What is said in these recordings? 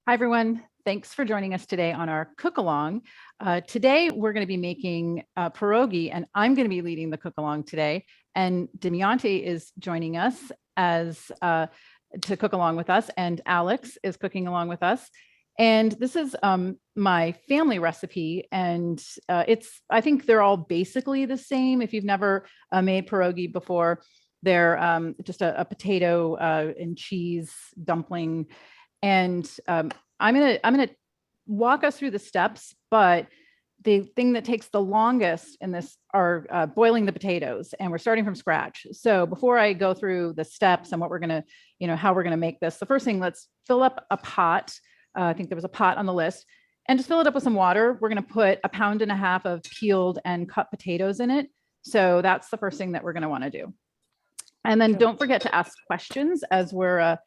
Hi, everyone. Thanks for joining us today on our cook along. Today, we're going to be making pierogi, and I'm going to be leading the cook along today. And Dimianti is joining us as to cook along with us, and Alex is cooking along with us. And this is my family recipe, and I think they're all basically the same. If you've never made pierogi before, they're just a potato and cheese dumpling. And I'm gonna walk us through the steps, but the thing that takes the longest in this are boiling the potatoes, and we're starting from scratch. So before I go through the steps and what we're gonna, how we're gonna make this, the first thing, let's fill up a pot. I think there was a pot on the list, and just fill it up with some water. We're gonna put 1.5 pounds of peeled and cut potatoes in it. So that's the first thing that we're gonna want to do. And then don't forget to ask questions as we're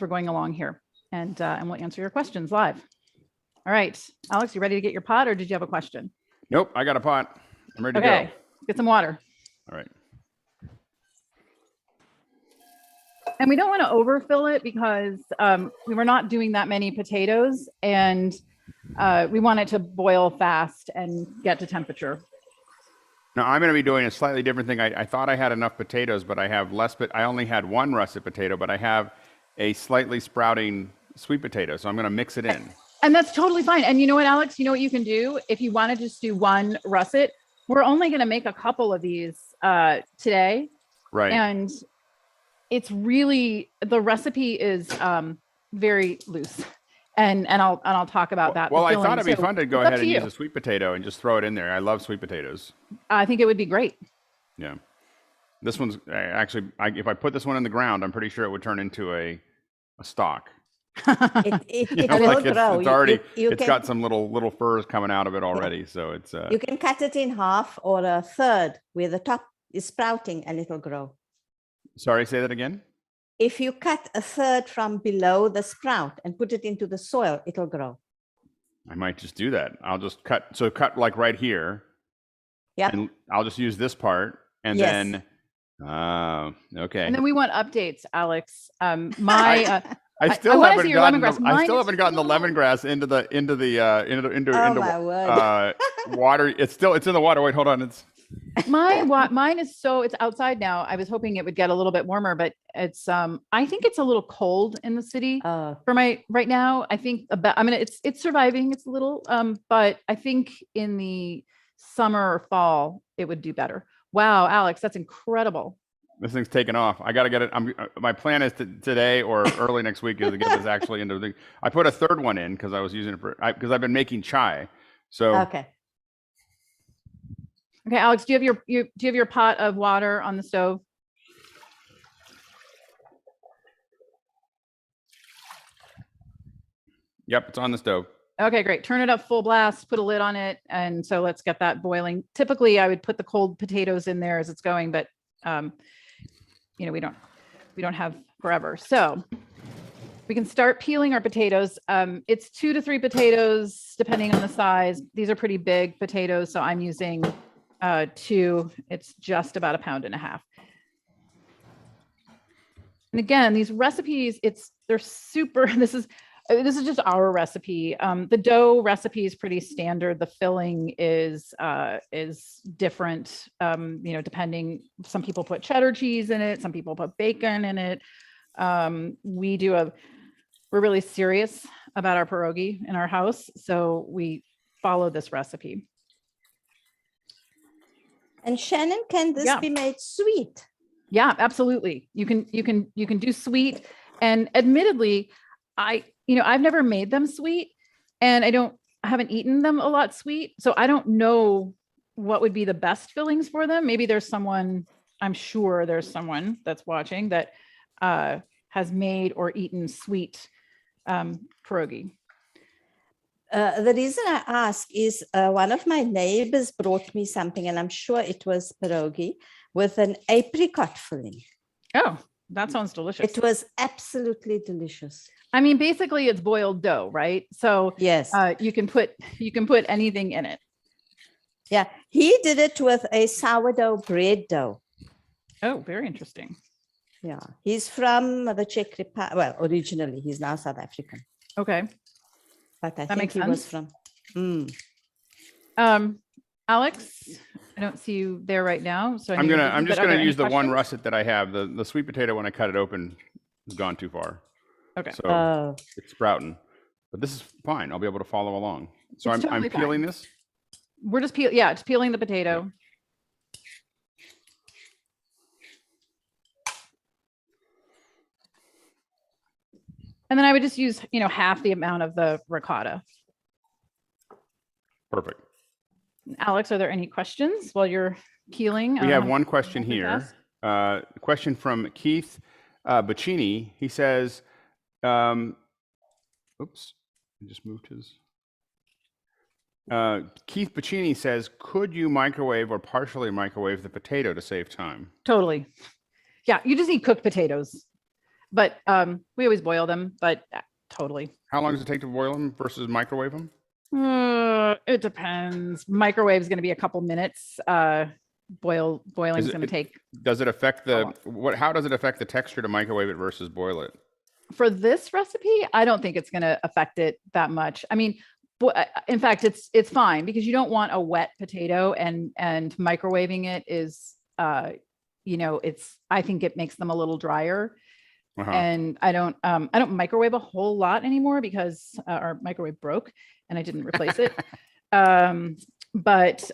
going along here, and we'll answer your questions live. All right, Alex, you ready to get your pot, or did you have a question? Nope, I got a pot. I'm ready to Okay, go. get some water. All right. And we don't want to overfill it because we were not doing that many potatoes, and we want it to boil fast and get to temperature. Now I'm going to be doing a slightly different thing. I thought I had enough potatoes, but I have less. But I only had one russet potato, but I have a slightly sprouting sweet potato, so I'm going to mix it in. And that's totally fine. And you know what, Alex? You know what you can do if you want to just do one russet. We're only going to make a couple of these today, Right? And it's really, the recipe is very loose. And I'll talk about that. Well, I thought it'd be fun to go ahead and use a sweet potato and just throw it in there. I love sweet potatoes. I think it would be great. Yeah. This one's actually, if I put this one in the ground, I'm pretty sure it would turn into a stalk. It will grow. It's already, it's got some little furs coming out of it already. Yeah. So it's. You can cut it in half or a third where the top is sprouting and it'll grow. Sorry, say that again. If you cut a third from below the sprout and put it into the soil, it'll grow. I might just do that. I'll just cut like right here. Yeah. And I'll just use this part, and then. Okay. And then we want updates, Alex. I still haven't gotten the lemongrass into water. It's in the water. Wait, hold on. Mine is it's outside now. I was hoping it would get a little bit warmer, but it's I think it's a little cold in the city for right now. I think it's surviving. It's a little but I think in the summer or fall it would do better. Wow, Alex, that's incredible. This thing's taken off. I got to get it. My plan is today or early next week is to get this actually into the thing. I put a third one in because I was using it because I've been making chai. So okay, Alex, do you have your pot of water on the stove? Yep, it's on the stove. Okay, great. Turn it up full blast, put a lid on it. And so let's get that boiling. Typically I would put the cold potatoes in there as it's going, but we don't have forever. So we can start peeling our potatoes. It's 2 to 3 potatoes, depending on the size. These are pretty big potatoes. So I'm using 2. It's just about 1.5 pounds. And again, these recipes, they're super, this is just our recipe. The dough recipe is pretty standard. The filling is different, depending. Some people put cheddar cheese in it. Some people put bacon in it. We're really serious about our pierogi in our house. So we follow this recipe. And Shannon, can this be made sweet? Yeah, absolutely. You can do sweet. And admittedly, I've never made them sweet, and I haven't eaten them a lot sweet. So I don't know what would be the best fillings for them. Maybe I'm sure there's someone that's watching that has made or eaten sweet pierogi. The reason I ask is one of my neighbors brought me something, and I'm sure it was pierogi with an apricot filling. Oh, that sounds delicious. It was absolutely delicious. I mean, basically it's boiled dough, right? So yes, you can put anything in it. Yeah, he did it with a sourdough bread dough. Oh, very interesting. Yeah, he's from the Czech Republic. Well, originally, he's now South African, Okay. but I That think makes he was sense. from. Alex, I don't see you there right now. So I know I'm you're gonna. busy, I'm but just are gonna there any use the one questions? russet that I have. The sweet potato, when I cut it open, has gone too far. Okay. So it's sprouting, but this is fine. I'll be able to follow along. So It's I'm totally peeling fine. this. We're just just peeling the potato. And then I would just use, half the amount of the ricotta. Perfect. Alex, are there any questions while you're peeling? We have one question here. multitask. Question from Keith Bacchini. He says, oops, I just moved his. Keith Bacchini says, could you microwave or partially microwave the potato to save time? Totally. Yeah, you just need cooked potatoes. But we always boil them, but totally. How long does it take to boil them versus microwave them? It depends. Microwave is going to be a couple minutes. Boiling is going to take. Does it affect how does it affect the texture to microwave it versus boil it? For this recipe, I don't think it's going to affect it that much. I mean, in fact, it's fine because you don't want a wet potato, and microwaving it is, I think it makes them a little drier. And I don't microwave a whole lot anymore because our microwave broke and I didn't replace it. But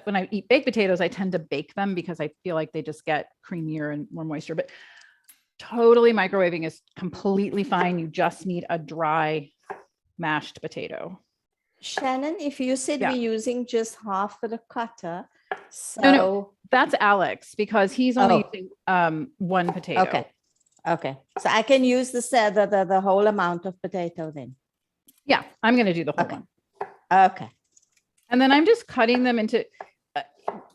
when I eat baked potatoes, I tend to bake them because I feel like they just get creamier and more moisture. But totally microwaving is completely fine. You just need a dry mashed potato. Shannon, if you said we're using just half the ricotta, so no, that's Alex because he's only using one potato. Okay, so I can use the whole amount of potato then. Yeah, I'm going to do the whole one. Okay. And then I'm just cutting them into,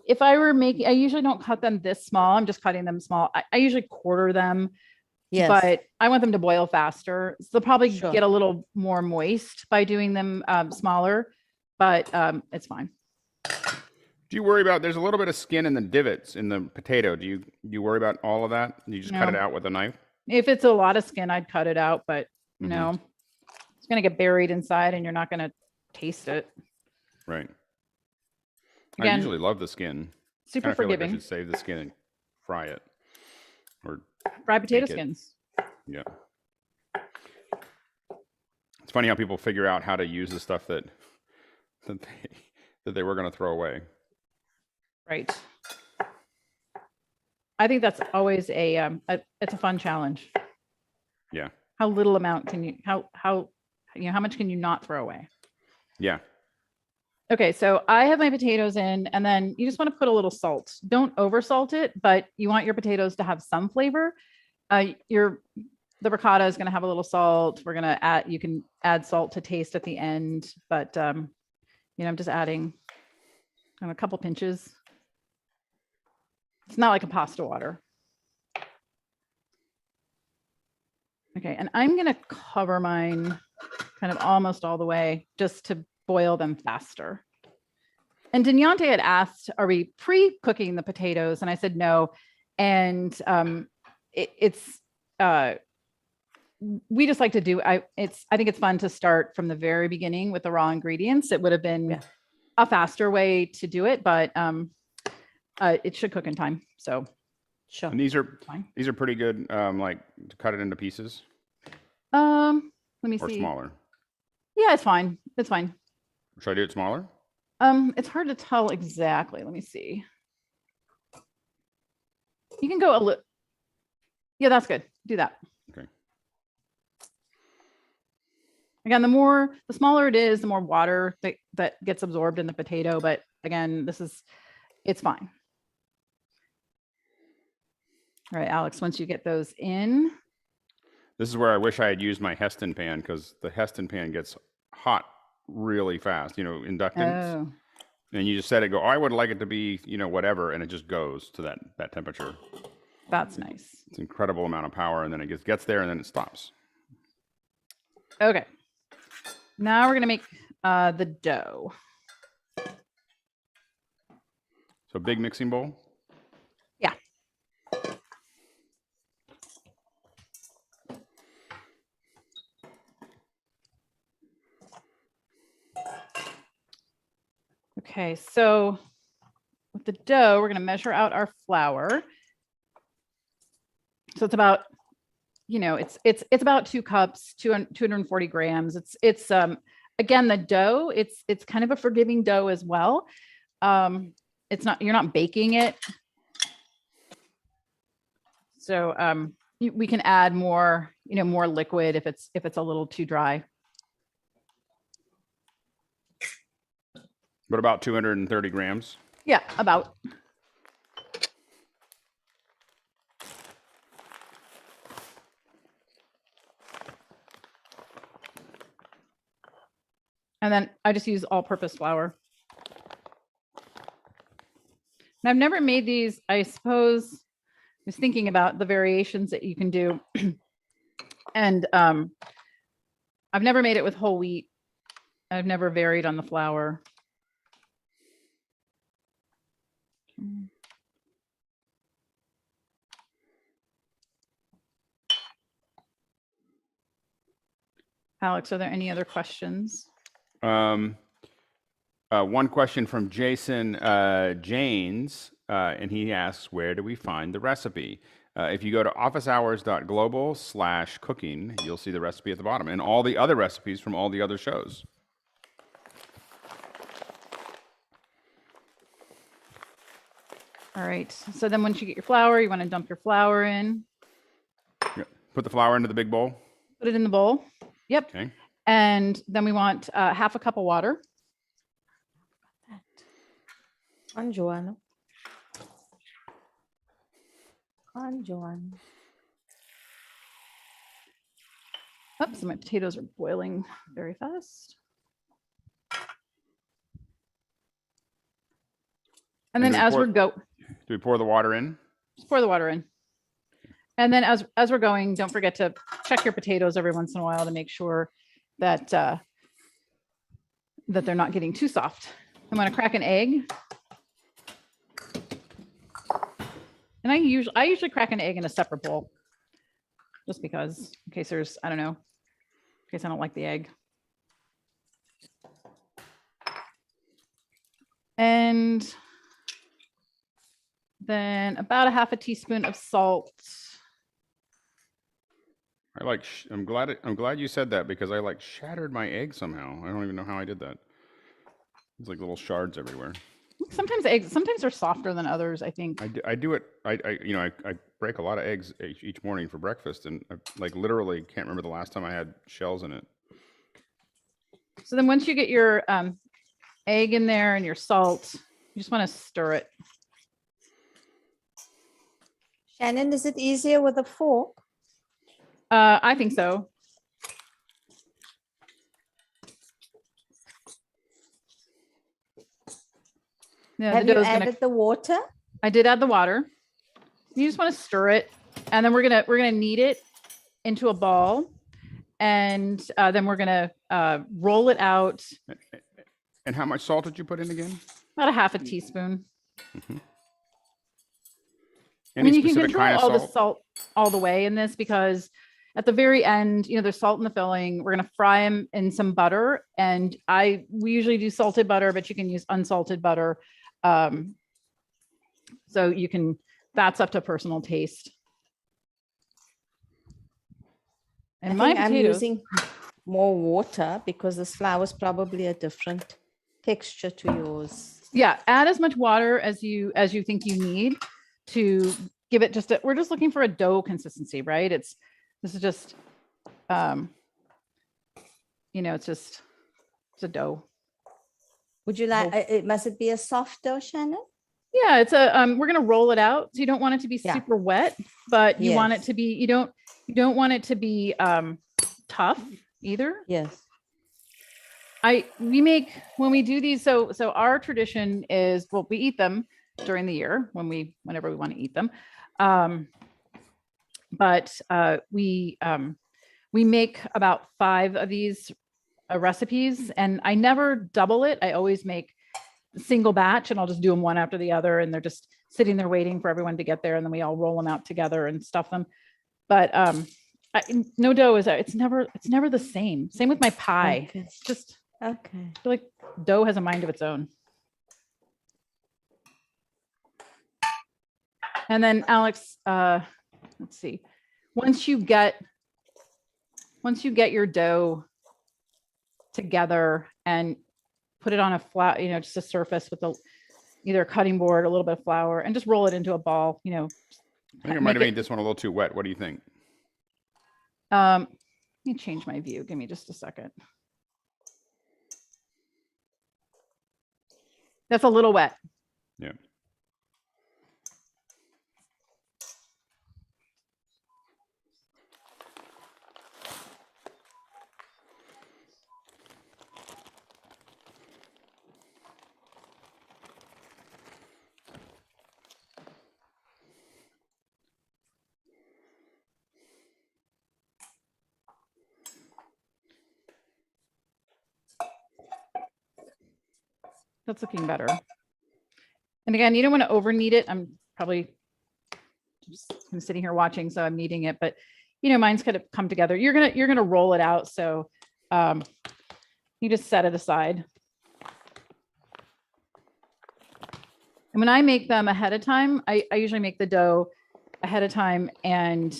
if I were making, I usually don't cut them this small. I'm just cutting them small. I usually quarter them, but I want them to boil faster. So they'll probably get a little more moist by doing them smaller, but it's fine. Do you worry about, there's a little bit of skin in the divots in the potato. Do you worry about all of that? You just cut it out with a knife? If it's a lot of skin, I'd cut it out, but no, it's going to get buried inside and you're not going to taste it. Right. Again, I usually love the skin. Super forgiving. Like I should save the skin and fry it. Or fry potato skins. Yeah. It's funny how people figure out how to use the stuff that they were going to throw away. Right. I think that's always it's a fun challenge. Yeah. How little amount can you, how much can you not throw away? Yeah. Okay, so I have my potatoes in, and then you just want to put a little salt. Don't over salt it, but you want your potatoes to have some flavor. The ricotta is going to have a little salt. We're going to you can add salt to taste at the end, but I'm just adding a couple pinches. It's not like a pasta water. Okay, and I'm going to cover mine kind of almost all the way just to boil them faster. And Denyante had asked, are we pre-cooking the potatoes? And I said no. And we just like to do, I think it's fun to start from the very beginning with the raw ingredients. It would have been a faster way to do it, but it should cook in time. So sure. And these are pretty good, like to cut it into pieces. Let me see. Or smaller. Yeah, it's fine. It's fine. Should I do it smaller? It's hard to tell exactly. Let me see. You can go a little. Yeah, that's good. Do that. Okay. Again, the smaller it is, the more water that gets absorbed in the potato. But again, it's fine. All right, Alex, once you get those in. This is where I wish I had used my Heston pan, because the Heston pan gets hot really fast, inductance. Oh. And you just set it, go, I would like it to be, whatever, and it just goes to that temperature. That's nice. It's an incredible amount of power, and then it gets there, and then it stops. Okay. Now we're going to make the dough. So big mixing bowl? Yeah. Okay, so with the dough, we're going to measure out our flour. So it's about, it's about 2 cups, 240 grams. It's again, the dough, it's kind of a forgiving dough as well. It's not, you're not baking it. So we can add more, more liquid if it's a little too dry. What about 230 grams? Yeah, about. And then I just use all-purpose flour. And I've never made these. I suppose I was thinking about the variations that you can do. And I've never made it with whole wheat. I've never varied on the flour. Alex, are there any other questions? One question from Jason Janes, and he asks, where do we find the recipe? If you go to officehours.global/cooking, you'll see the recipe at the bottom and all the other recipes from all the other shows. All right. So then once you get your flour, you want to dump your flour in. Yep. Put the flour into the big bowl. Put it in the bowl. Yep. Okay. And then we want half a cup of water. On Joanna. On Joanna. Oops, my potatoes are boiling very fast. And then as we're do we pour the water in? Just pour the water in. And then as we're going, don't forget to check your potatoes every once in a while to make sure that that they're not getting too soft. I'm going to crack an egg. And I usually crack an egg in a separate bowl, just because in case there's, I don't know, in case I don't like the egg. And then about a half a teaspoon of salt. I'm glad you said that, because I like shattered my egg somehow. I don't even know how I did that. It's like little shards everywhere. Sometimes they're softer than others, I think. I do it. I break a lot of eggs each morning for breakfast, and I like literally can't remember the last time I had shells in it. So then once you get your egg in there and your salt, you just want to stir it. Shannon, is it easier with a fork? I think so. Yeah, Have you added the water? I did add the water. You just want to stir it, and then we're gonna knead it into a ball, and then we're gonna roll it out. And how much salt did you put in again? About a half a teaspoon. Mm-hmm. I mean, you can control all the salt all the way in this, because at the very end, there's salt in the filling. We're going to fry them in some butter. And we usually do salted butter, but you can use unsalted butter. So that's up to personal taste. And I'm using more water because this flour is probably a different texture to yours. Yeah, add as much water as you think you need to give it we're just looking for a dough consistency, right? This is just, it's a dough. Would you like, must it be a soft dough, Shannon? Yeah, it's we're going to roll it out. So you don't want it to be super wet, but you want it to be, you don't want it to be tough either. Yes. When we do these, so our tradition is, well, we eat them during the year whenever we want to eat them. But we make about 5 of these recipes, and I never double it. I always make a single batch, and I'll just do them one after the other, and they're just sitting there waiting for everyone to get there, and then we all roll them out together and stuff them. But no dough it's never the same. Same with my pie. Okay. It's just, okay. I feel like dough has a mind of its own. And then Alex, let's see, once you get your dough together and put it on a flat, just a surface with either a cutting board, a little bit of flour, and just roll it into a ball, I think I might have made this one a little too wet. What do you think? Let me change my view. Give me just a second. That's a little wet. Yeah. That's looking better. And again, you don't want to over knead it. I'm probably just kind of sitting here watching, so I'm kneading it, but mine's going to come together. You're going to roll it out. So you just set it aside. And when I make them ahead of time, I usually make the dough ahead of time and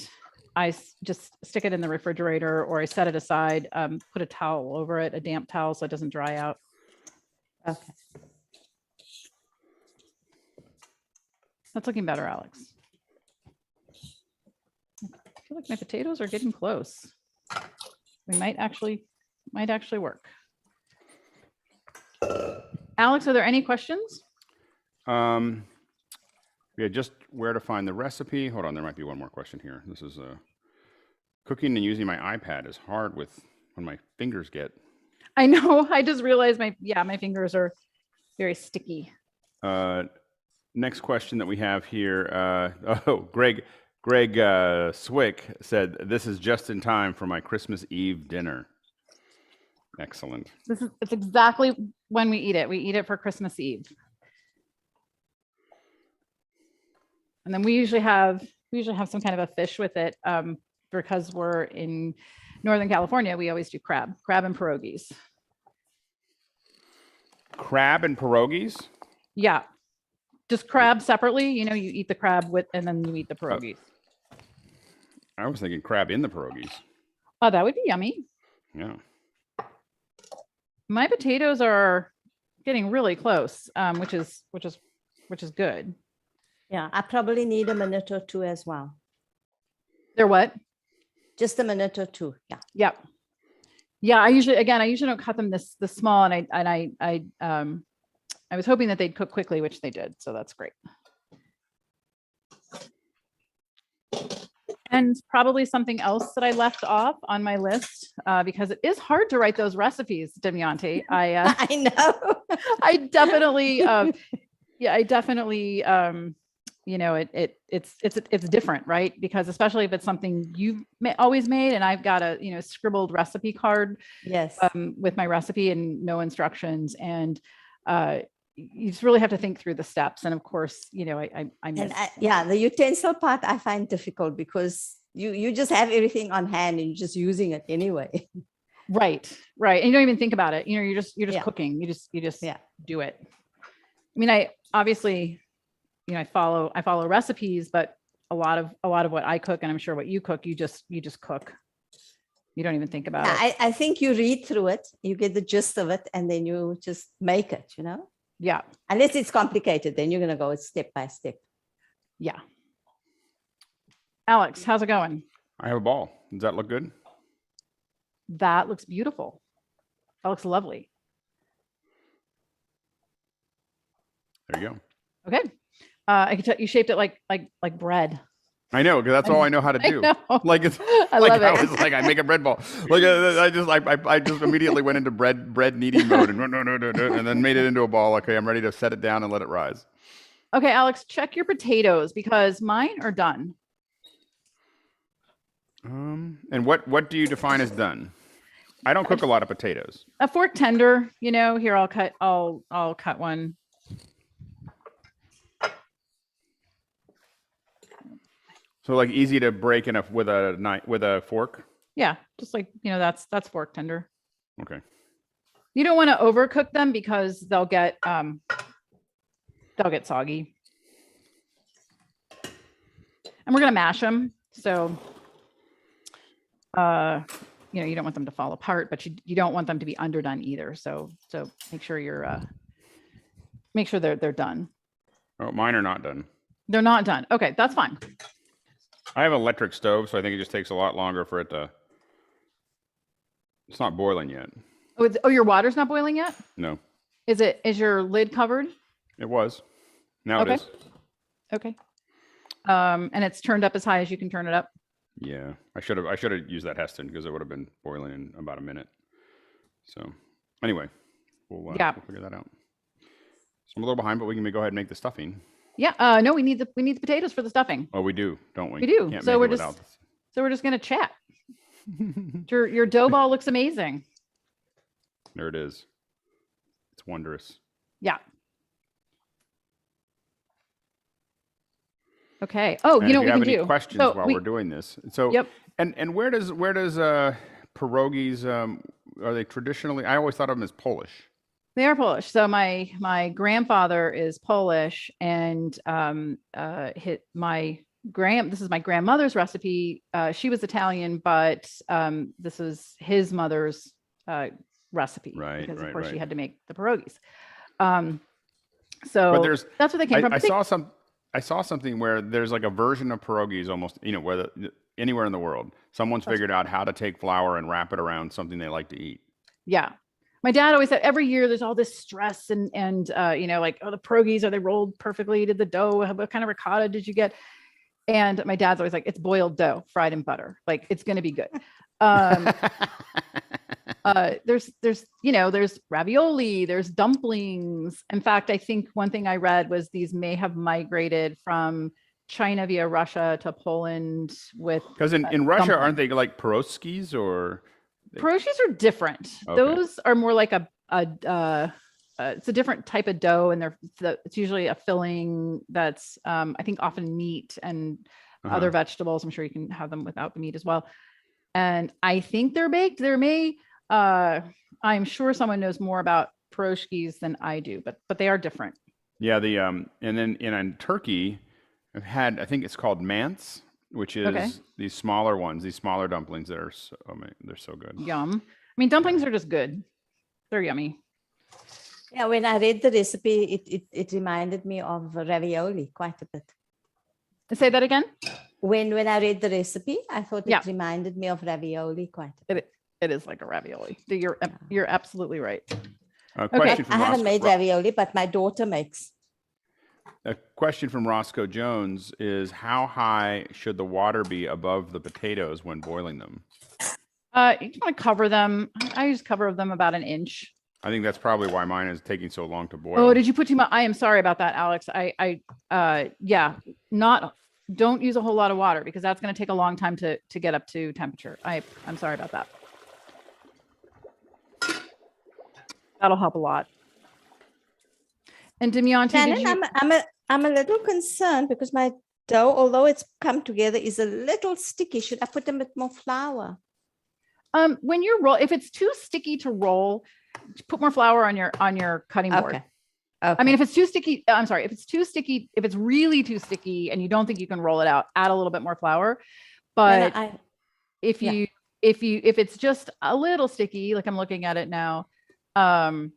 I just stick it in the refrigerator, or I set it aside, put a towel over it, a damp towel, so it doesn't dry out. Okay. That's looking better, Alex. I feel like my potatoes are getting close. We might actually work. Alex, are there any questions? Yeah, just where to find the recipe. Hold on, there might be one more question here. This is cooking and using my iPad is hard when my fingers get. I know. I just realized my fingers are very sticky. Next question that we have here. Greg Swick said, "This is just in time for my Christmas Eve dinner." Excellent. It's exactly when we eat it. We eat it for Christmas Eve. And then we usually have some kind of a fish with it, because we're in Northern California. We always do crab and pierogies. Crab and pierogies? Yeah, just crab separately. You eat the crab and then you eat the pierogies. I was thinking crab in the pierogies. Oh, that would be yummy. Yeah. My potatoes are getting really close, which is good. Yeah, I probably need a minute or two as well. They're what? Just a minute or two. Yeah. Yep. Yeah. I usually don't cut them this small, and I was hoping that they'd cook quickly, which they did. So that's great. And probably something else that I left off on my list, because it is hard to write those recipes, Damiante. I know. I definitely, it's different, right? Because especially if it's something you've always made, and I've got a scribbled recipe card, yes, with my recipe and no instructions, and you just really have to think through the steps. And of course, I miss. And the utensil part I find difficult because you just have everything on hand and you're just using it anyway. Right. And you don't even think about it. You're just cooking. You just do it. I mean, I obviously, I follow recipes, but a lot of what I cook, and I'm sure what you cook, you just cook. You don't even think about it. I think you read through it, you get the gist of it, and then you just make it, Yeah. Unless it's complicated, then you're going to go step by step. Yeah. Alex, how's it going? I have a ball. Does that look good? That looks beautiful. That looks lovely. There you go. Okay. I can tell you shaped it like bread. I know, because that's all I know how to do. Like it's I love it. I was like, I make a bread ball. Like I just immediately went into bread kneading mode and then made it into a ball. Okay, I'm ready to set it down and let it rise. Okay, Alex, check your potatoes because mine are done. And what do you define as done? I don't cook a lot of potatoes. A fork tender, here I'll cut one. So like easy to break with a fork? Yeah, just like, that's fork tender. Okay. You don't want to overcook them because they'll get soggy. And we're going to mash them. So, you don't want them to fall apart, but you don't want them to be underdone either. So make sure they're done. Oh, mine are not done. They're not done. Okay, that's fine. I have an electric stove, so I think it just takes a lot longer for it to. It's not boiling yet. Oh, your water's not boiling yet? No. Is your lid covered? It was. Now it is. Okay. And it's turned up as high as you can turn it up. Yeah, I should have used that Heston because it would have been boiling in about a minute. So anyway, we'll figure that out. So I'm a little behind, but we can go ahead and make the stuffing. Yeah. No, we need the potatoes for the stuffing. Oh, we do, don't we? We do. Can't So make it we're just gonna chat. Your dough ball looks amazing. There it is. It's wondrous. Yeah. Okay. Oh, And you know if what we have can any do? questions So while we're doing this. So Yep. And where does pierogies are they traditionally? I always thought of them as Polish. They are Polish. So my grandfather is Polish, and this is my grandmother's recipe. She was Italian, but this is his mother's recipe, Right, because of right, course right. she had to make the pierogies. But there's that's where they came from. I saw something where there's like a version of pierogies almost, where anywhere in the world, someone's figured out how to take flour and wrap it around something they like to eat. Yeah. My dad always said every year there's all this stress and like, oh, the pierogies, are they rolled perfectly? Did the dough, what kind of ricotta did you get? And my dad's always like, it's boiled dough, fried in butter. Like, it's going to be good. There's ravioli, there's dumplings. In fact, I think one thing I read was these may have migrated from China via Russia to Poland with. Because in Russia, aren't they like pierogies or? Pierogies are different. Okay. Those are more like it's a different type of dough, and it's usually a filling that's I think often meat and other vegetables. I'm sure you can have them without the meat as well. And I think they're baked. I'm sure someone knows more about pierogies than I do, but they are different. Yeah, and then in Turkey, I think it's called mants, which is these smaller ones, these smaller dumplings that are they're so good. Yum. I mean, dumplings are just good. They're yummy. Yeah, when I read the recipe, it reminded me of ravioli quite a bit. Say that again. When I read the recipe, I thought it reminded me of ravioli quite a bit. It is like a ravioli. You're absolutely right. Question from I haven't made ravioli, but my daughter makes. A question from Roscoe Jones is, how high should the water be above the potatoes when boiling them? You want to cover them. I just cover them about an inch. I think that's probably why mine is taking so long to boil. Oh, did you put too much? I am sorry about that, Alex. Don't use a whole lot of water, because that's going to take a long time to get up to temperature. I'm sorry about that. That'll help a lot. And Dimianti, I'm a little concerned because my dough, although it's come together, is a little sticky. Should I put a bit more flour? When you roll, if it's too sticky to roll, put more flour on your cutting board. Okay. I mean, if it's too sticky, if it's really too sticky and you don't think you can roll it out, add a little bit more flour. But if it's just a little sticky, like I'm looking at it now, it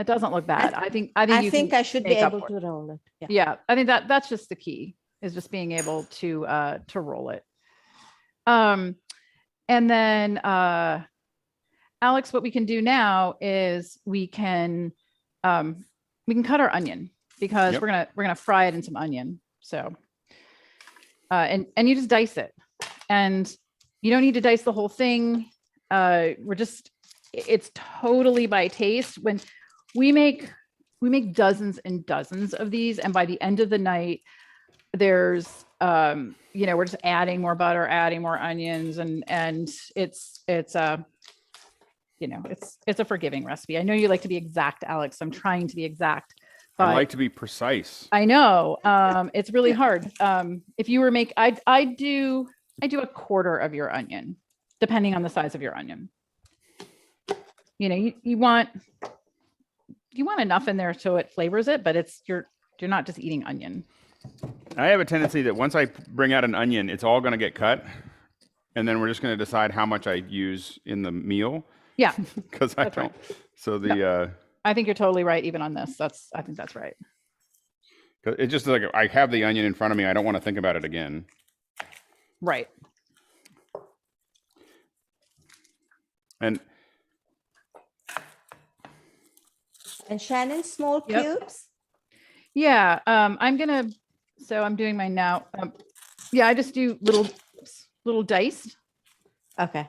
doesn't look bad. I think I should be able to roll it. Yeah. I think that's just the key, is just being able to roll it. And then Alex, what we can do now is we can cut our onion, because we're gonna fry it in some onion. So and you just dice it, and you don't need to dice the whole thing. It's totally by taste. When we make dozens and dozens of these, and by the end of the night, there's we're just adding more butter, adding more onions, and it's a forgiving recipe. I know you like to be exact, Alex. I'm trying to be exact. But I like to be precise. I know. It's really hard. If you were I do a quarter of your onion, depending on the size of your onion. You want enough in there so it flavors it, but you're not just eating onion. I have a tendency that once I bring out an onion, it's all going to get cut, and then we're just going to decide how much I use in the meal. Yeah, Because I That's don't. right. So the I think you're totally right. Even on this, I think that's right. it's just like I have the onion in front of me. I don't want to think about it again. Right. And Shannon, small Yep. cubes. Yeah. So I'm doing mine now. Yeah, I just do little diced. Okay.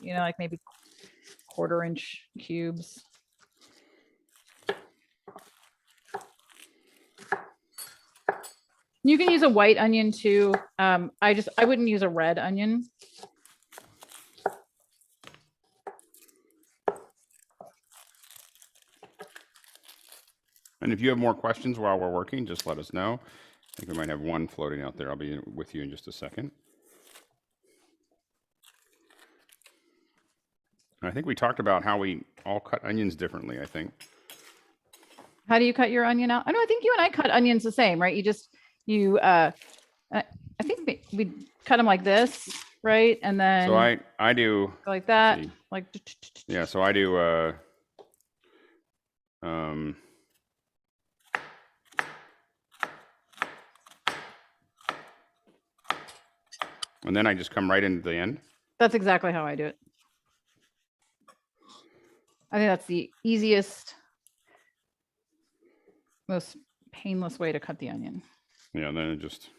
Like maybe 1/4 inch cubes. You can use a white onion too. I wouldn't use a red onion. if you have more questions while we're working, just let us know. I think we might have one floating out there. I'll be with you in just a second. I think we talked about how we all cut onions differently, I think. How do you cut your onion out? I think you and I cut onions the same, right? I think we cut them like this, right? And then So I do go like that, see. like Yeah, so I do and then I just come right into the end. That's exactly how I do it. I think that's the easiest, most painless way to cut the onion. Yeah, then it just.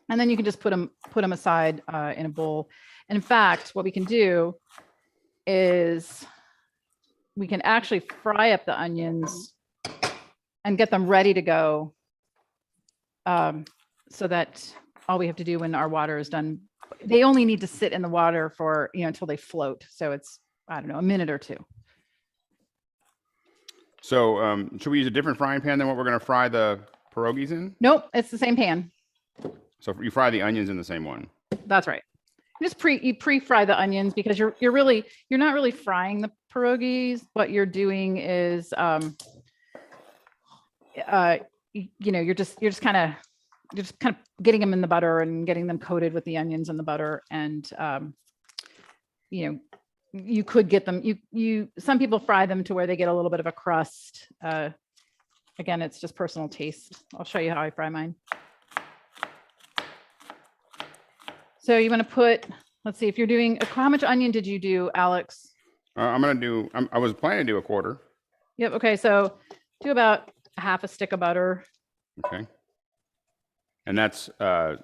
And then you can just put them aside in a bowl. And in fact, what we can do is we can actually fry up the onions and get them ready to go, so that all we have to do when our water is done, they only need to sit in the water for, until they float. So it's, I don't know, a minute or two. So should we use a different frying pan than what we're going to fry the pierogies in? Nope, it's the same pan. So you fry the onions in the same one. That's right. You pre-fry the onions because you're not really frying the pierogies. What you're doing is you're just kind of getting them in the butter and getting them coated with the onions and the butter. And you could get them, some people fry them to where they get a little bit of a crust. Again, it's just personal taste. I'll show you how I fry mine. So you want to put, let's see, if you're doing, how much onion did you do, Alex? I was planning to do 1/4. Yep. Okay. So do about 1/2 stick of butter. Okay. And that's 1/2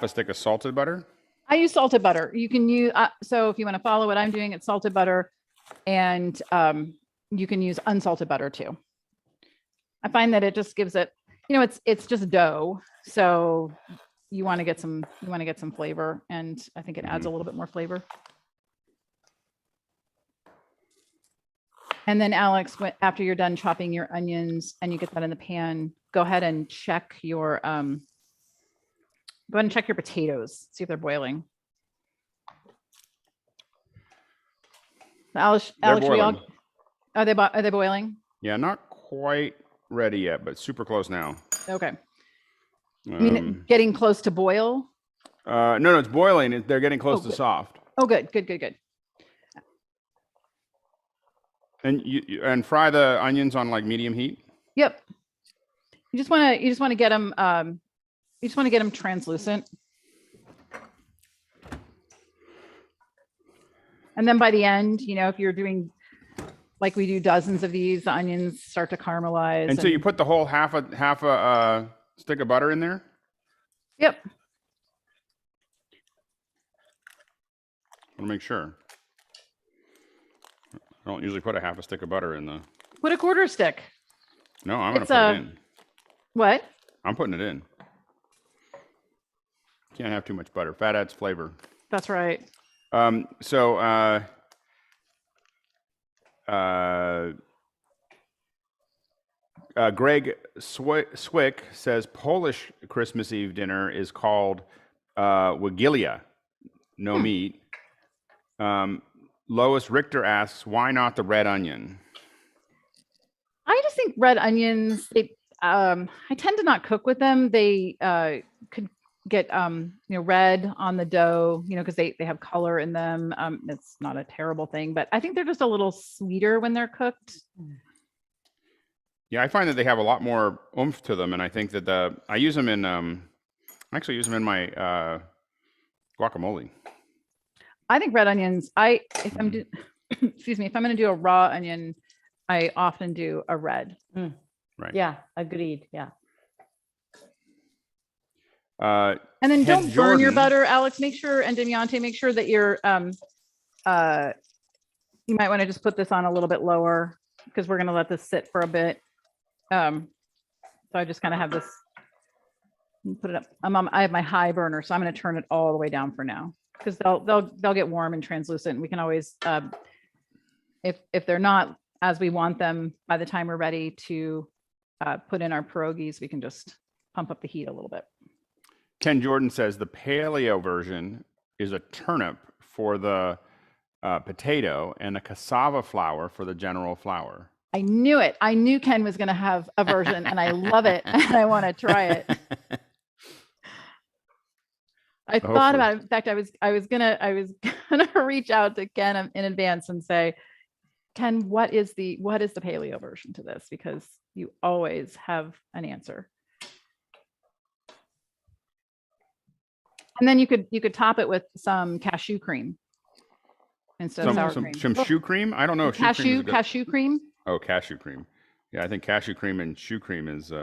stick of salted butter? I use salted butter. You can use, so if you want to follow what I'm doing, it's salted butter, and you can use unsalted butter too. I find that it just gives it, it's just dough. So you want to get some flavor, and I think it adds a little bit more flavor. And then Alex, after you're done chopping your onions and you get that in the pan, go ahead and check your potatoes, see if they're boiling. Alex, boiling. Are they boiling? Yeah, not quite ready yet, but super close now. Okay. I mean, getting close to boil? No, it's boiling. They're getting close to soft. Oh, good. And you fry the onions on like medium heat? Yep. You just want to get them translucent. And then by the end, if you're doing, like we do dozens of these, the onions start to caramelize. And so you put the whole half a stick of butter in there? Yep. I want to make sure. I don't usually put a 1/2 stick of butter in the. Put a 1/4 stick. No, I'm going to put it in. What? I'm putting it in. Can't have too much butter. Fat adds flavor. That's right. Greg Swick says Polish Christmas Eve dinner is called Wigilia, no meat. Lois Richter asks, why not the red onion? I just think red onions, I tend to not cook with them. They could get red on the dough, because they have color in them. It's not a terrible thing, but I think they're just a little sweeter when they're cooked. Yeah, I find that they have a lot more oomph to them, and I think that I use them in I actually use them in my guacamole. I think red onions, if I'm excuse me, if I'm going to do a raw onion, I often do a red. Right. Yeah, agreed. Yeah. And then don't burn your butter, Alex. Make sure, and Demiante, make sure that you're you might want to just put this on a little bit lower because we're going to let this sit for a bit. So I just kind of have this, put it up. I have my high burner, so I'm going to turn it all the way down for now because they'll get warm and translucent. We can always, if they're not as we want them by the time we're ready to put in our pierogies, we can just pump up the heat a little bit. Ken Jordan says the paleo version is a turnip for the potato and a cassava flour for the general flour. I knew it. I knew Ken was going to have a version, and I love it, and I want to try it. I thought about it. In fact, I was gonna reach out to Ken in advance and say, Ken, what is the paleo version to this? Because you always have an answer. And then you could top it with some cashew cream instead of sour cream. Some shoe cream? I don't know. Cashew cream. Oh, cashew cream. Yeah, I think cashew cream and shoe cream is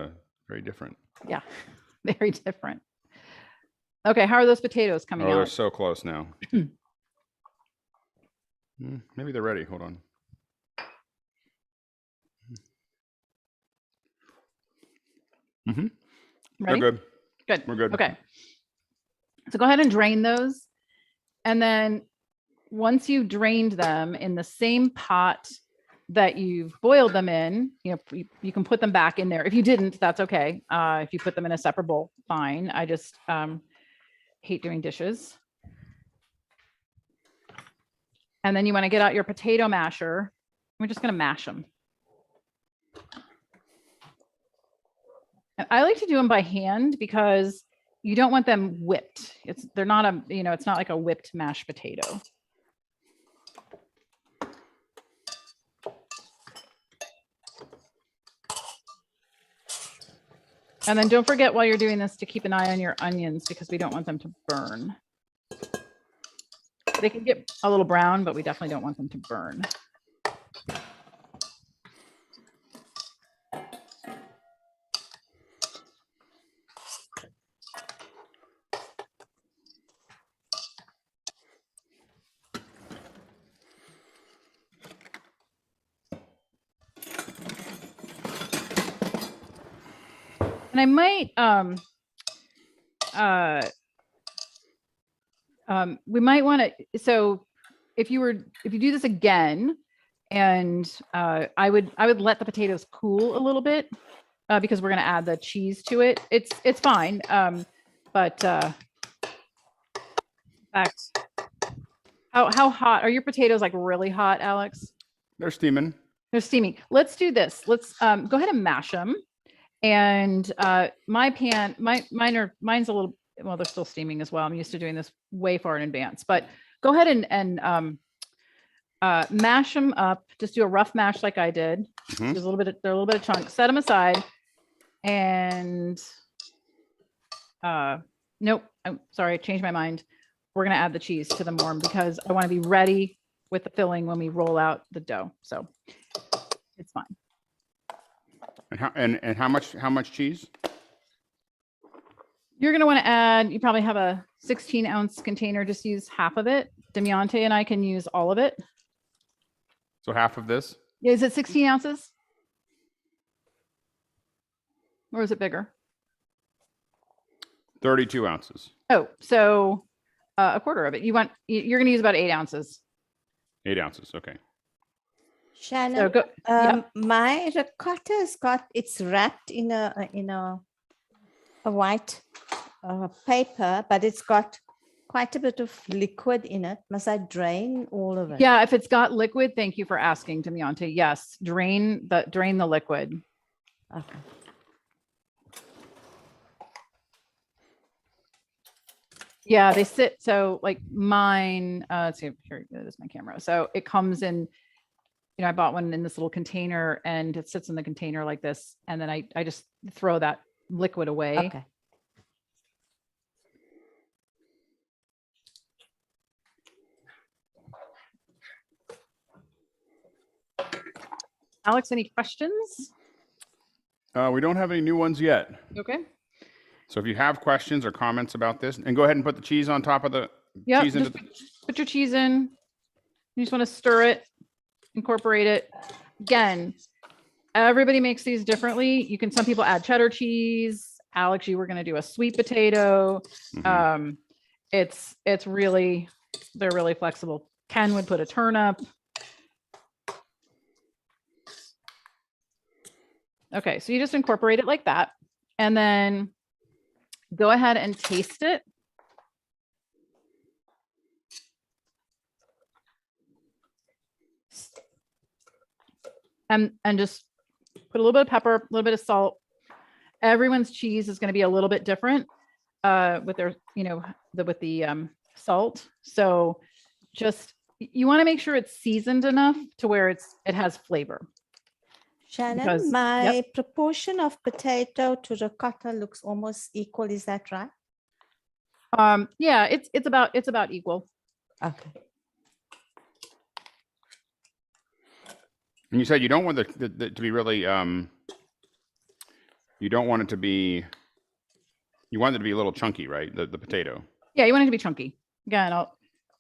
very different. Yeah, very different. Okay, how are those potatoes coming out? Oh, they're so close now. Maybe they're ready. Hold on. Ready? They're good. Good. We're good. Okay. So go ahead and drain those. And then once you've drained them in the same pot that you've boiled them in, you can put them back in there. If you didn't, that's okay. If you put them in a separate bowl, fine. I just hate doing dishes. And then you want to get out your potato masher. We're just going to mash them. And I like to do them by hand because you don't want them whipped. It's not like a whipped mashed potato. And then don't forget while you're doing this to keep an eye on your onions because we don't want them to burn. They can get a little brown, but we definitely don't want them to burn. And I might, we might want to, so if you do this again, and I would let the potatoes cool a little bit because we're going to add the cheese to it. It's fine. But in fact, how hot are your potatoes? Like really hot, Alex? They're steaming. They're steaming. Let's do this. Let's go ahead and mash them. And mine's a little, well, they're still steaming as well. I'm used to doing this way far in advance, but go ahead and mash them up. Just do a rough mash like I did. There's a little bit of chunks. Set them aside. And nope, I'm sorry, I changed my mind. We're gonna add the cheese to them warm because I want to be ready with the filling when we roll out the dough. So it's fine. And how much cheese? You're going to want to add, you probably have a 16-ounce container, just use half of it. Demiante and I can use all of it. So half of this? Is it 16 ounces? Or is it bigger? 32 ounces. Oh, so a quarter of it. You're going to use about 8 ounces. 8 ounces, okay. Shannon, so my ricotta's it's wrapped in a white paper, but it's got quite a bit of liquid in it. Must I drain all of it? Yeah, if it's got liquid, thank you for asking, Damiante. Yes, drain the liquid. Okay. Yeah, they sit, so like mine, let's see, here is my camera. So it comes in, I bought one in this little container and it sits in the container like this. And then I just throw that liquid away. Okay. Alex, any questions? We don't have any new ones yet. Okay. So if you have questions or comments about this, and go ahead and put the cheese on top of the Yeah, cheese. just put your cheese in. You just want to stir it, incorporate it. Again, everybody makes these differently. Some people add cheddar cheese. Alex, you were going to do a sweet potato. Mhm. It's really, they're really flexible. Ken would put a turnip. Okay, so you just incorporate it like that. And then go ahead and taste it. And just put a little bit of pepper, a little bit of salt. Everyone's cheese is going to be a little bit different with their, with the salt. So just, you want to make sure it's seasoned enough to where it has flavor. Shannon, Because- my yep. proportion of potato to ricotta looks almost equal. Is that right? Yeah, it's about equal. Okay. And you said you don't want the to be really, you don't want it to be, you want it to be a little chunky, right? The potato. Yeah, you want it to be chunky. Again,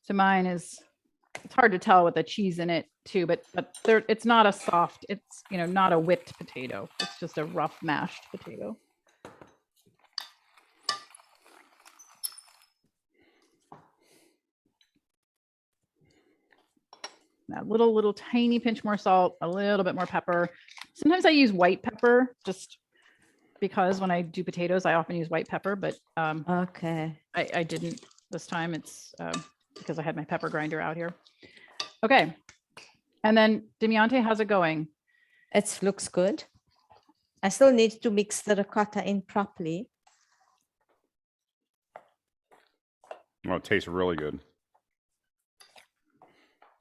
so mine is, it's hard to tell with the cheese in it too, but it's not a soft, it's, not a whipped potato. It's just a rough mashed potato. A little tiny pinch more salt, a little bit more pepper. Sometimes I use white pepper just because when I do potatoes, I often use white pepper, but Okay. I didn't this time. It's because I had my pepper grinder out here. Okay. And then Damiante, how's it going? It looks good. I still need to mix the ricotta in properly. Well, it tastes really good.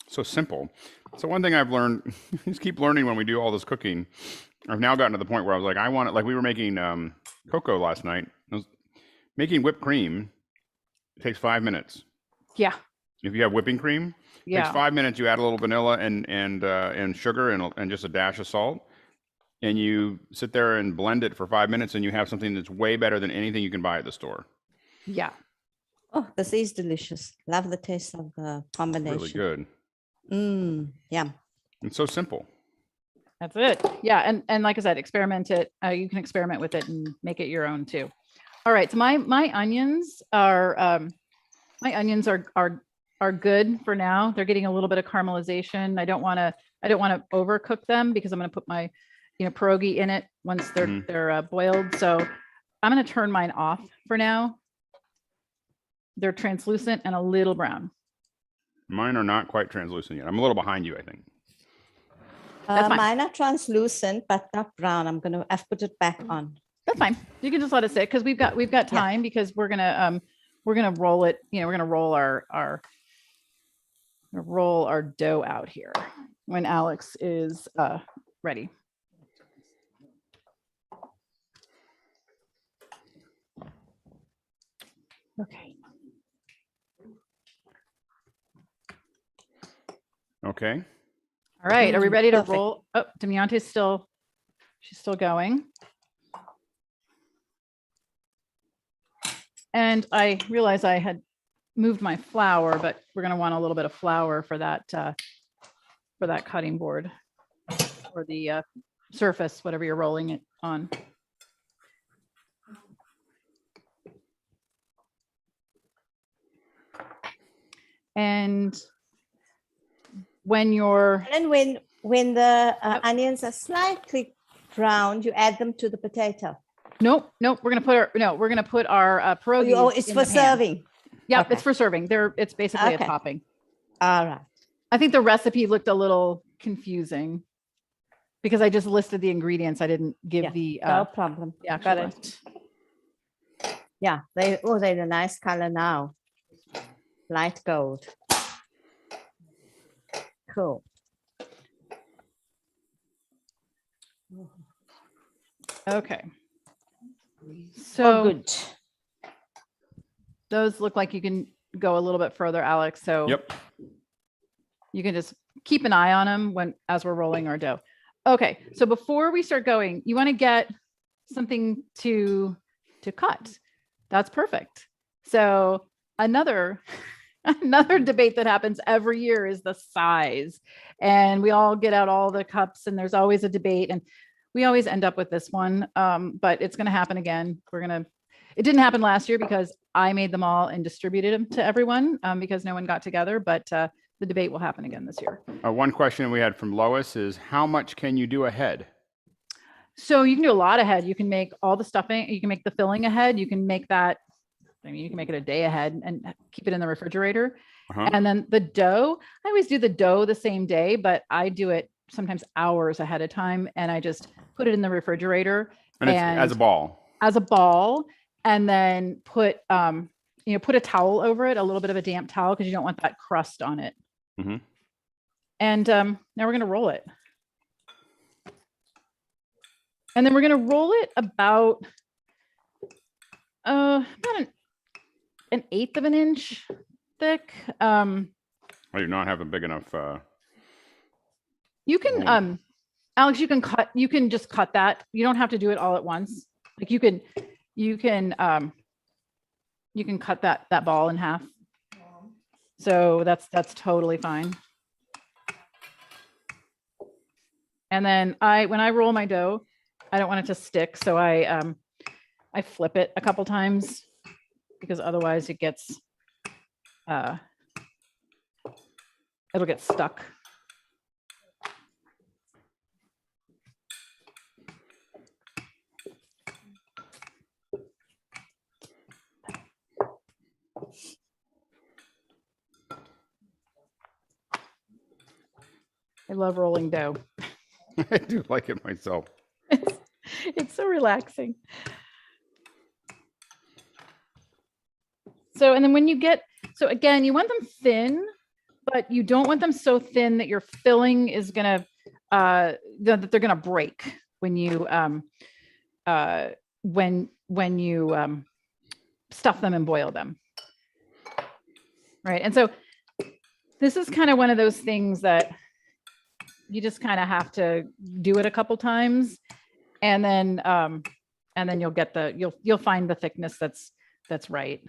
So simple. So one thing I've learned, just keep learning when we do all this cooking. I've now gotten to the point where I was like, I want it, like we were making cocoa last night. I was making whipped cream. It takes 5 minutes. Yeah. If you have whipping cream, it takes 5 minutes. You add a little vanilla and sugar and just a dash of salt. And you sit there and blend it for 5 minutes and you have something that's way better than anything you can buy at the store. Yeah. Oh, this is delicious. Love the taste of the combination. Really good. Yeah. It's so simple. That's it. Yeah. And like I said, experiment it. You can experiment with it and make it your own too. All right. So my onions are good for now. They're getting a little bit of caramelization. I don't want to overcook them because I'm going to put my, pierogi in it once they're boiled. So I'm going to turn mine off for now. They're translucent and a little brown. Mine are not quite translucent yet. I'm a little behind you, I think. That's fine. Mine are translucent, but not brown. I've put it back on. That's fine. You can just let it sit because we've got time because we're gonna roll it. We're gonna roll our dough out here when Alex is ready. Okay. Okay. All right. Are we ready to Perfect. roll? Oh, Damiante's she's still going. And I realized I had moved my flour, but we're going to want a little bit of flour for that cutting board or the surface, whatever you're rolling it on. And when the onions are slightly brown, you add them to the potato. Nope. We're gonna put our pierogi. It's for serving. Yeah, Okay. it's for serving. It's basically Okay. a topping. All right. I think the recipe looked a little confusing because I just listed the ingredients. I didn't give Yeah, the no problem. the actual Got recipe. it. Yeah, they're a nice color now. Light gold. Cool. Okay. Oh, So good. those look like you can go a little bit further, Alex. So Yep. you can just keep an eye on them as we're rolling our dough. Okay. So before we start going, you want to get something to cut. That's perfect. So another debate that happens every year is the size. And we all get out all the cups and there's always a debate. And we always end up with this one. But it's going to happen again. It didn't happen last year because I made them all and distributed them to everyone because no one got together. But the debate will happen again this year. One question we had from Lois is, how much can you do ahead? So you can do a lot ahead. You can make all the stuffing. You can make the filling ahead. You can make that. I mean, you can make it a day ahead and keep it in the refrigerator. Uh-huh. And then the dough, I always do the dough the same day, but I do it sometimes hours ahead of time. And I just put it in the refrigerator And it's as a ball. As a ball, and then put a towel over it, a little bit of a damp towel, because you don't want that crust on it. Mm-hmm. And now we're going to roll it. And then we're going to roll it about an eighth of an inch thick. I do not have a big enough. You can, Alex, you can just cut that. You don't have to do it all at once. Like you can cut that ball in half. So that's totally fine. And then when I roll my dough, I don't want it to stick. So I flip it a couple times because otherwise it gets, it'll get stuck. I love rolling dough. I do like it myself. It's so relaxing. So, and then when you so again, you want them thin, but you don't want them so thin that your filling is gonna, that they're gonna break when you, when you stuff them and boil them. Right. And so this is kind of one of those things that you just kind of have to do it a couple times, and then you'll get you'll find the thickness that's right.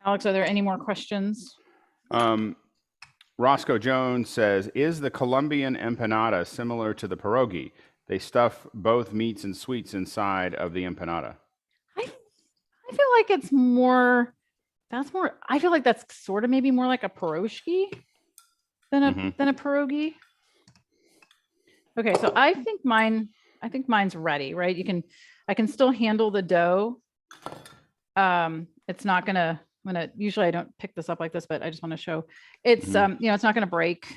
Alex, are there any more questions? Roscoe Jones says, is the Colombian empanada similar to the pierogi? They stuff both meats and sweets inside of the empanada. I feel like it's more, I feel like that's sort of maybe more like a pierogi than a pierogi. Okay, so I think mine's ready, right? I can still handle the dough. It's not gonna, usually I don't pick this up like this, but I just want to show it's, it's not gonna break,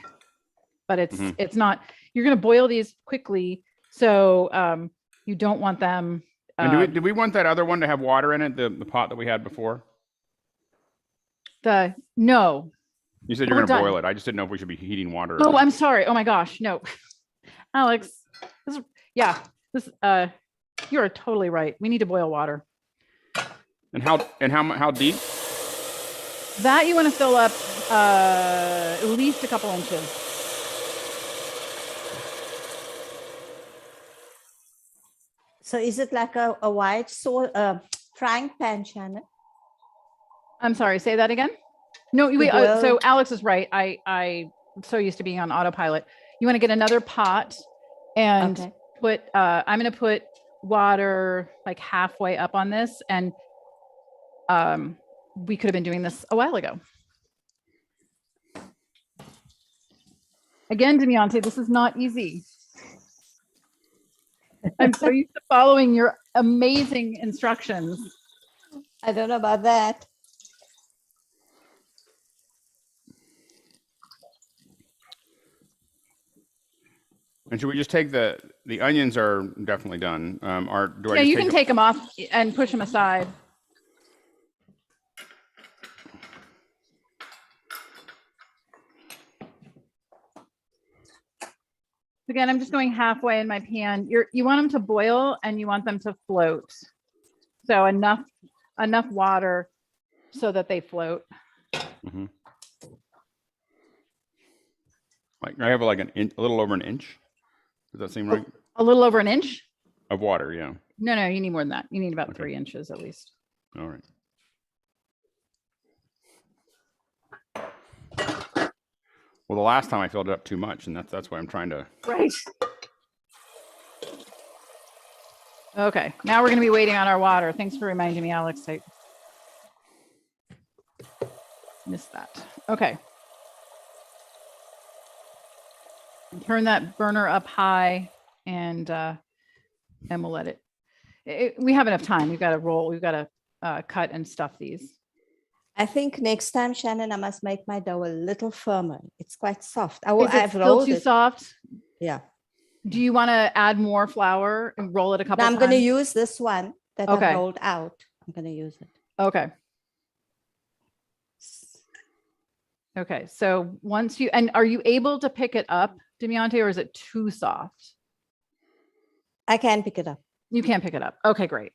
but it's not, you're gonna boil these quickly. So you don't want them. And do we want that other one to have water in it, the pot that we had before? No. You said you're going to boil it. I just didn't know if we should be heating water. Oh, I'm sorry. Oh my gosh. No. Alex, you are totally right. We need to boil water. And how deep? That you want to fill up at least a couple inches. So is it like a white sauce, frying pan, Shannon? I'm sorry, say that again. No, so Alex is right. I'm so used to being on autopilot. You want to get another pot and put, I'm going to put water like halfway up on this. And we could have been doing this a while ago. Again, Demiante, this is not easy. I'm so used to following your amazing instructions. I don't know about that. And should we just take the onions are definitely done. Or do I Yeah, just you can take them off and push them aside. Again, I'm just going halfway in my pan. You want them to boil and you want them to float. So enough water so that they float. Mm-hmm. Like I have like a little over an inch. Does that seem right? A little over an inch? Of water, yeah. No, you need more than that. You need about Okay. 3 inches at least. All right. Well, the last time I filled it up too much, and that's why I'm trying to. Right. Okay, now we're going to be waiting on our water. Thanks for reminding me, Alex. I missed that. Okay. Turn that burner up high, and we'll let it. We have enough time. We've got to roll. We've got to cut and stuff these. I think next time, Shannon, I must make my dough a little firmer. It's quite soft. Is it still too soft? Yeah. Do you want to add more flour and roll it a couple Now I'm times? going to use this one that Okay. I've rolled out. I'm going to use it. Okay. Okay. So once are you able to pick it up, Demiante, or is it too soft? I can pick it up. You can pick it up. Okay, great.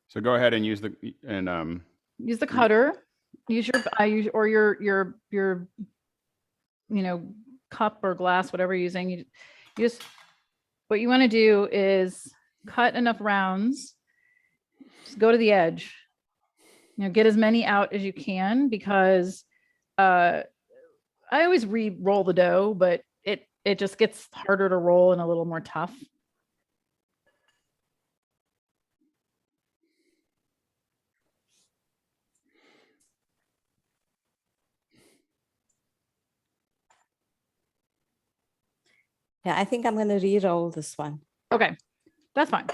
So go ahead and use the cutter. Use your cup or glass, whatever you're using. You just, what you want to do is cut enough rounds. Just go to the edge. Get as many out as you can, because I always re-roll the dough, but it just gets harder to roll and a little more tough. Yeah, I think I'm going to re-roll this one. Okay, that's fine.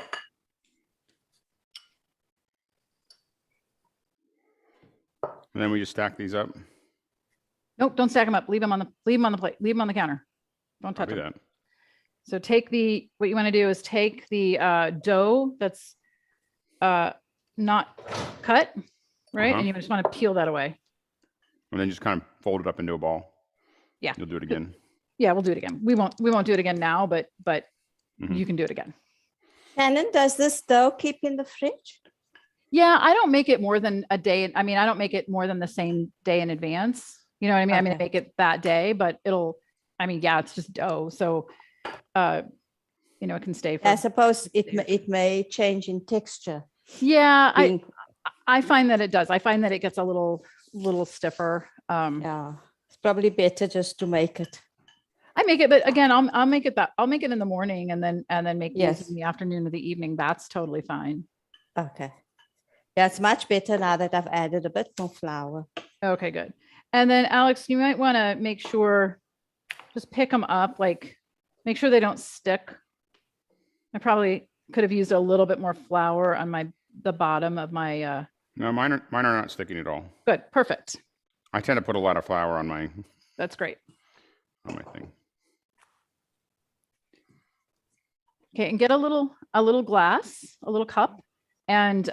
And then we just stack these up. Nope, don't stack them up. Leave them on the plate. Leave them on the counter. Don't touch them. That. So what you want to do is take the dough that's not cut, right? And you just want to peel that away. And then just kind of fold it up into a ball. Yeah. You'll do it again. Yeah, we'll do it again. We won't do it again now, but you can do it again. Shannon, does this dough keep in the fridge? Yeah, I don't make it more than a day. I mean, I don't make it more than the same day in advance. You know what I mean? Okay. I make it that day, but it's just dough. So, it can stay for. I suppose it may change in texture. Yeah, I find that it does. I find that it gets a little stiffer. Yeah, it's probably better just to make it. I make it, but again, I'll make it in the morning and then make it in the afternoon or the evening. That's totally fine. Okay. Yeah, it's much better now that I've added a bit more flour. Okay, good. And then Alex, you might want to make sure, just pick them up, like make sure they don't stick. I probably could have used a little bit more flour on the bottom of my. No, mine are not sticking at all. Good, perfect. I tend to put a lot of flour on my. That's great. On my thing. Okay, and get a little glass, a little cup, and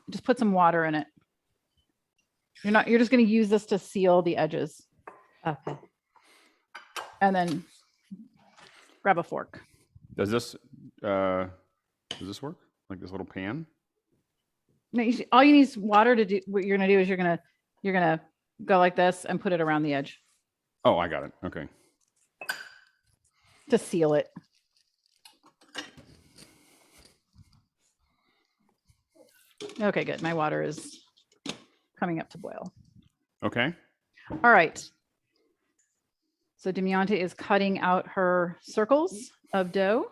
just put some water in it. You're just going to use this to seal the edges. Okay. And then grab a fork. Does this work? Like this little pan? No, all you need is water to do. What you're going to do is you're going to go like this and put it around the edge. Oh, I got it. Okay. To seal it. Okay, good. My water is coming up to boil. Okay. All right. So Demiante is cutting out her circles of dough.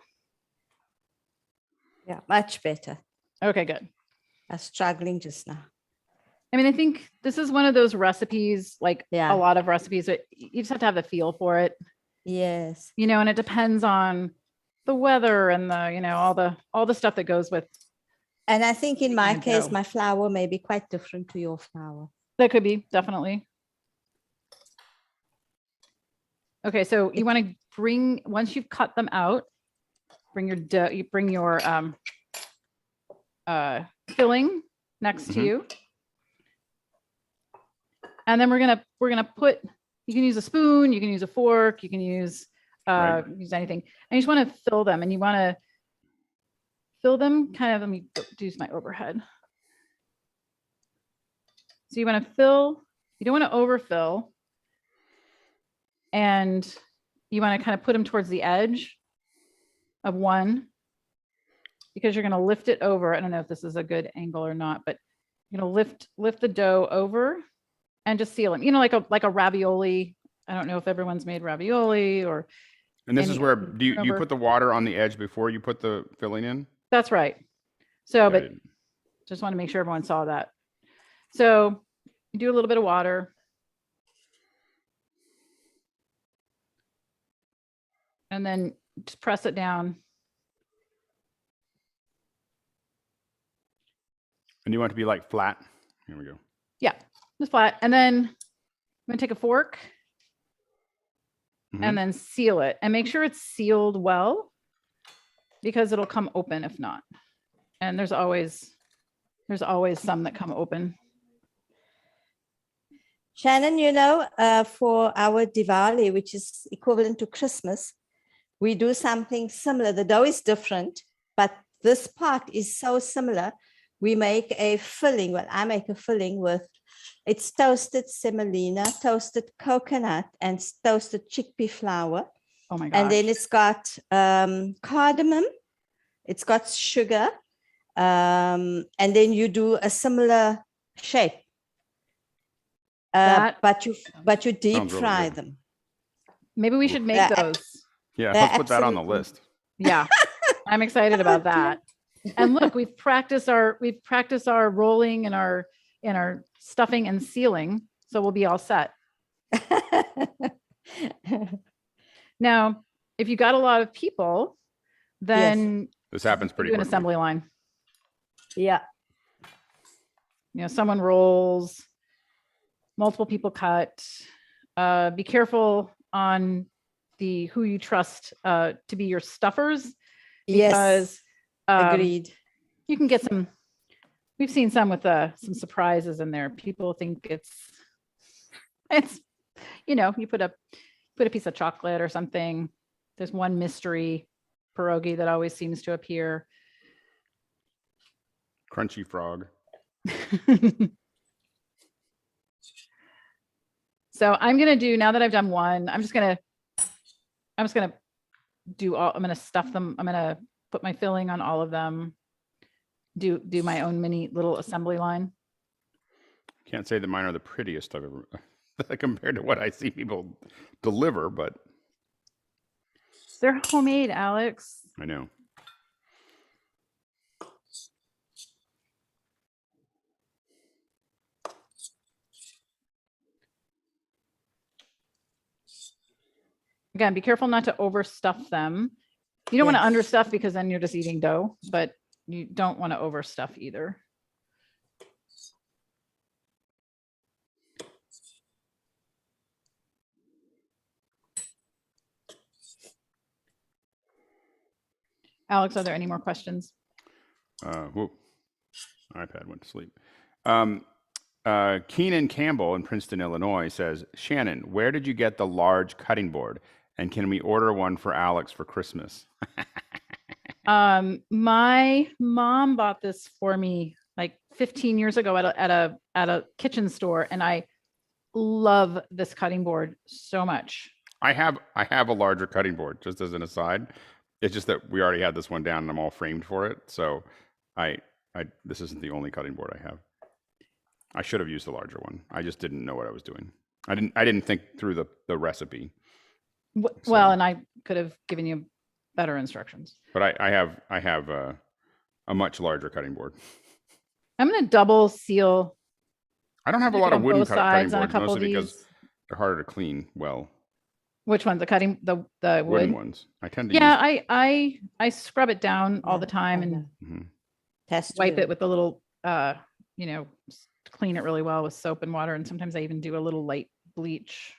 Yeah, much better. Okay, good. I was struggling just now. I mean, I think this is one of those recipes, like a lot of recipes, that you just have to have the feel for it. Yes. And it depends on the weather and the all the stuff that goes with. And I think in my the case, dough. my flour may be quite different to your flour. That could be, definitely. Okay, so you want to bring, once you've cut them out, bring your dough, you bring your filling next to you. And then we're gonna put, you can use a spoon, you can use a fork, you can use use anything. And you just want to fill them, and you want to fill them kind of, let me do my overhead. So you want to fill, you don't want to overfill. And you want to kind of put them towards the edge of one, because you're going to lift it over. I don't know if this is a good angle or not, but you're going to lift the dough over and just seal them. Like a ravioli. I don't know if everyone's made ravioli or. And this is where, do you put the water on the edge before you put the filling in? That's right. So, Okay. but just want to make sure everyone saw that. So you do a little bit of water. And then just press it down. And you want it to be like flat? Here we go. Yeah, just flat. And then I'm going to take a fork and then seal it, and make sure it's sealed well, because it'll come open if not. And there's always some that come open. Shannon, for our Diwali, which is equivalent to Christmas, we do something similar. The dough is different, but this part is so similar. We make a filling. Well, I make a filling with, it's toasted semolina, toasted coconut, and toasted chickpea flour. Oh my gosh. And then it's got cardamom, it's got sugar, and then you do a similar shape. But you deep fry them. Maybe we should make those. Yeah, let's put that on the list. Yeah, I'm excited about that. And look, we've practiced our rolling and our stuffing and sealing, so we'll be all set. Now, if you got a lot of people, then this happens pretty do an quickly. assembly line. Yeah. Someone rolls, multiple people cut. Be careful on who you trust to be your stuffers, because agreed. You can get some. We've seen some with some surprises in there. People think it's you put a piece of chocolate or something. There's one mystery pierogi that always seems to appear. Crunchy frog. So I'm gonna do, now that I've done one, I'm just gonna do all. I'm gonna stuff them. I'm gonna put my filling on all of them. Do my own mini little assembly line. Can't say that mine are the prettiest I've ever compared to what I see people deliver, but they're homemade, Alex. I know. Again, be careful not to overstuff them. You don't want to understuff, because then you're just eating dough, but you don't want to overstuff either. Alex, are there any more questions? Whoop. iPad went to sleep. Keenan Campbell in Princeton, Illinois says, Shannon, where did you get the large cutting board? And can we order one for Alex for Christmas? My mom bought this for me like 15 years ago at a kitchen store, and I love this cutting board so much. I have a larger cutting board, just as an aside. It's just that we already had this one down and I'm all framed for it. So this isn't the only cutting board I have. I should have used the larger one. I just didn't know what I was doing. I didn't think through the recipe. Well, and I could have given you better instructions. But I have a much larger cutting board. I'm going to double seal. I don't have a lot of wooden cutting boards, on a couple mostly of because they're harder to clean well. Which ones? The cutting, the Wooden wood? ones. I tend to Yeah, use. I scrub it down all the Yeah, time I and know. Mhm. Has to wipe be. it with a little, you know, clean it really well with soap and water. And sometimes I even do a little light bleach.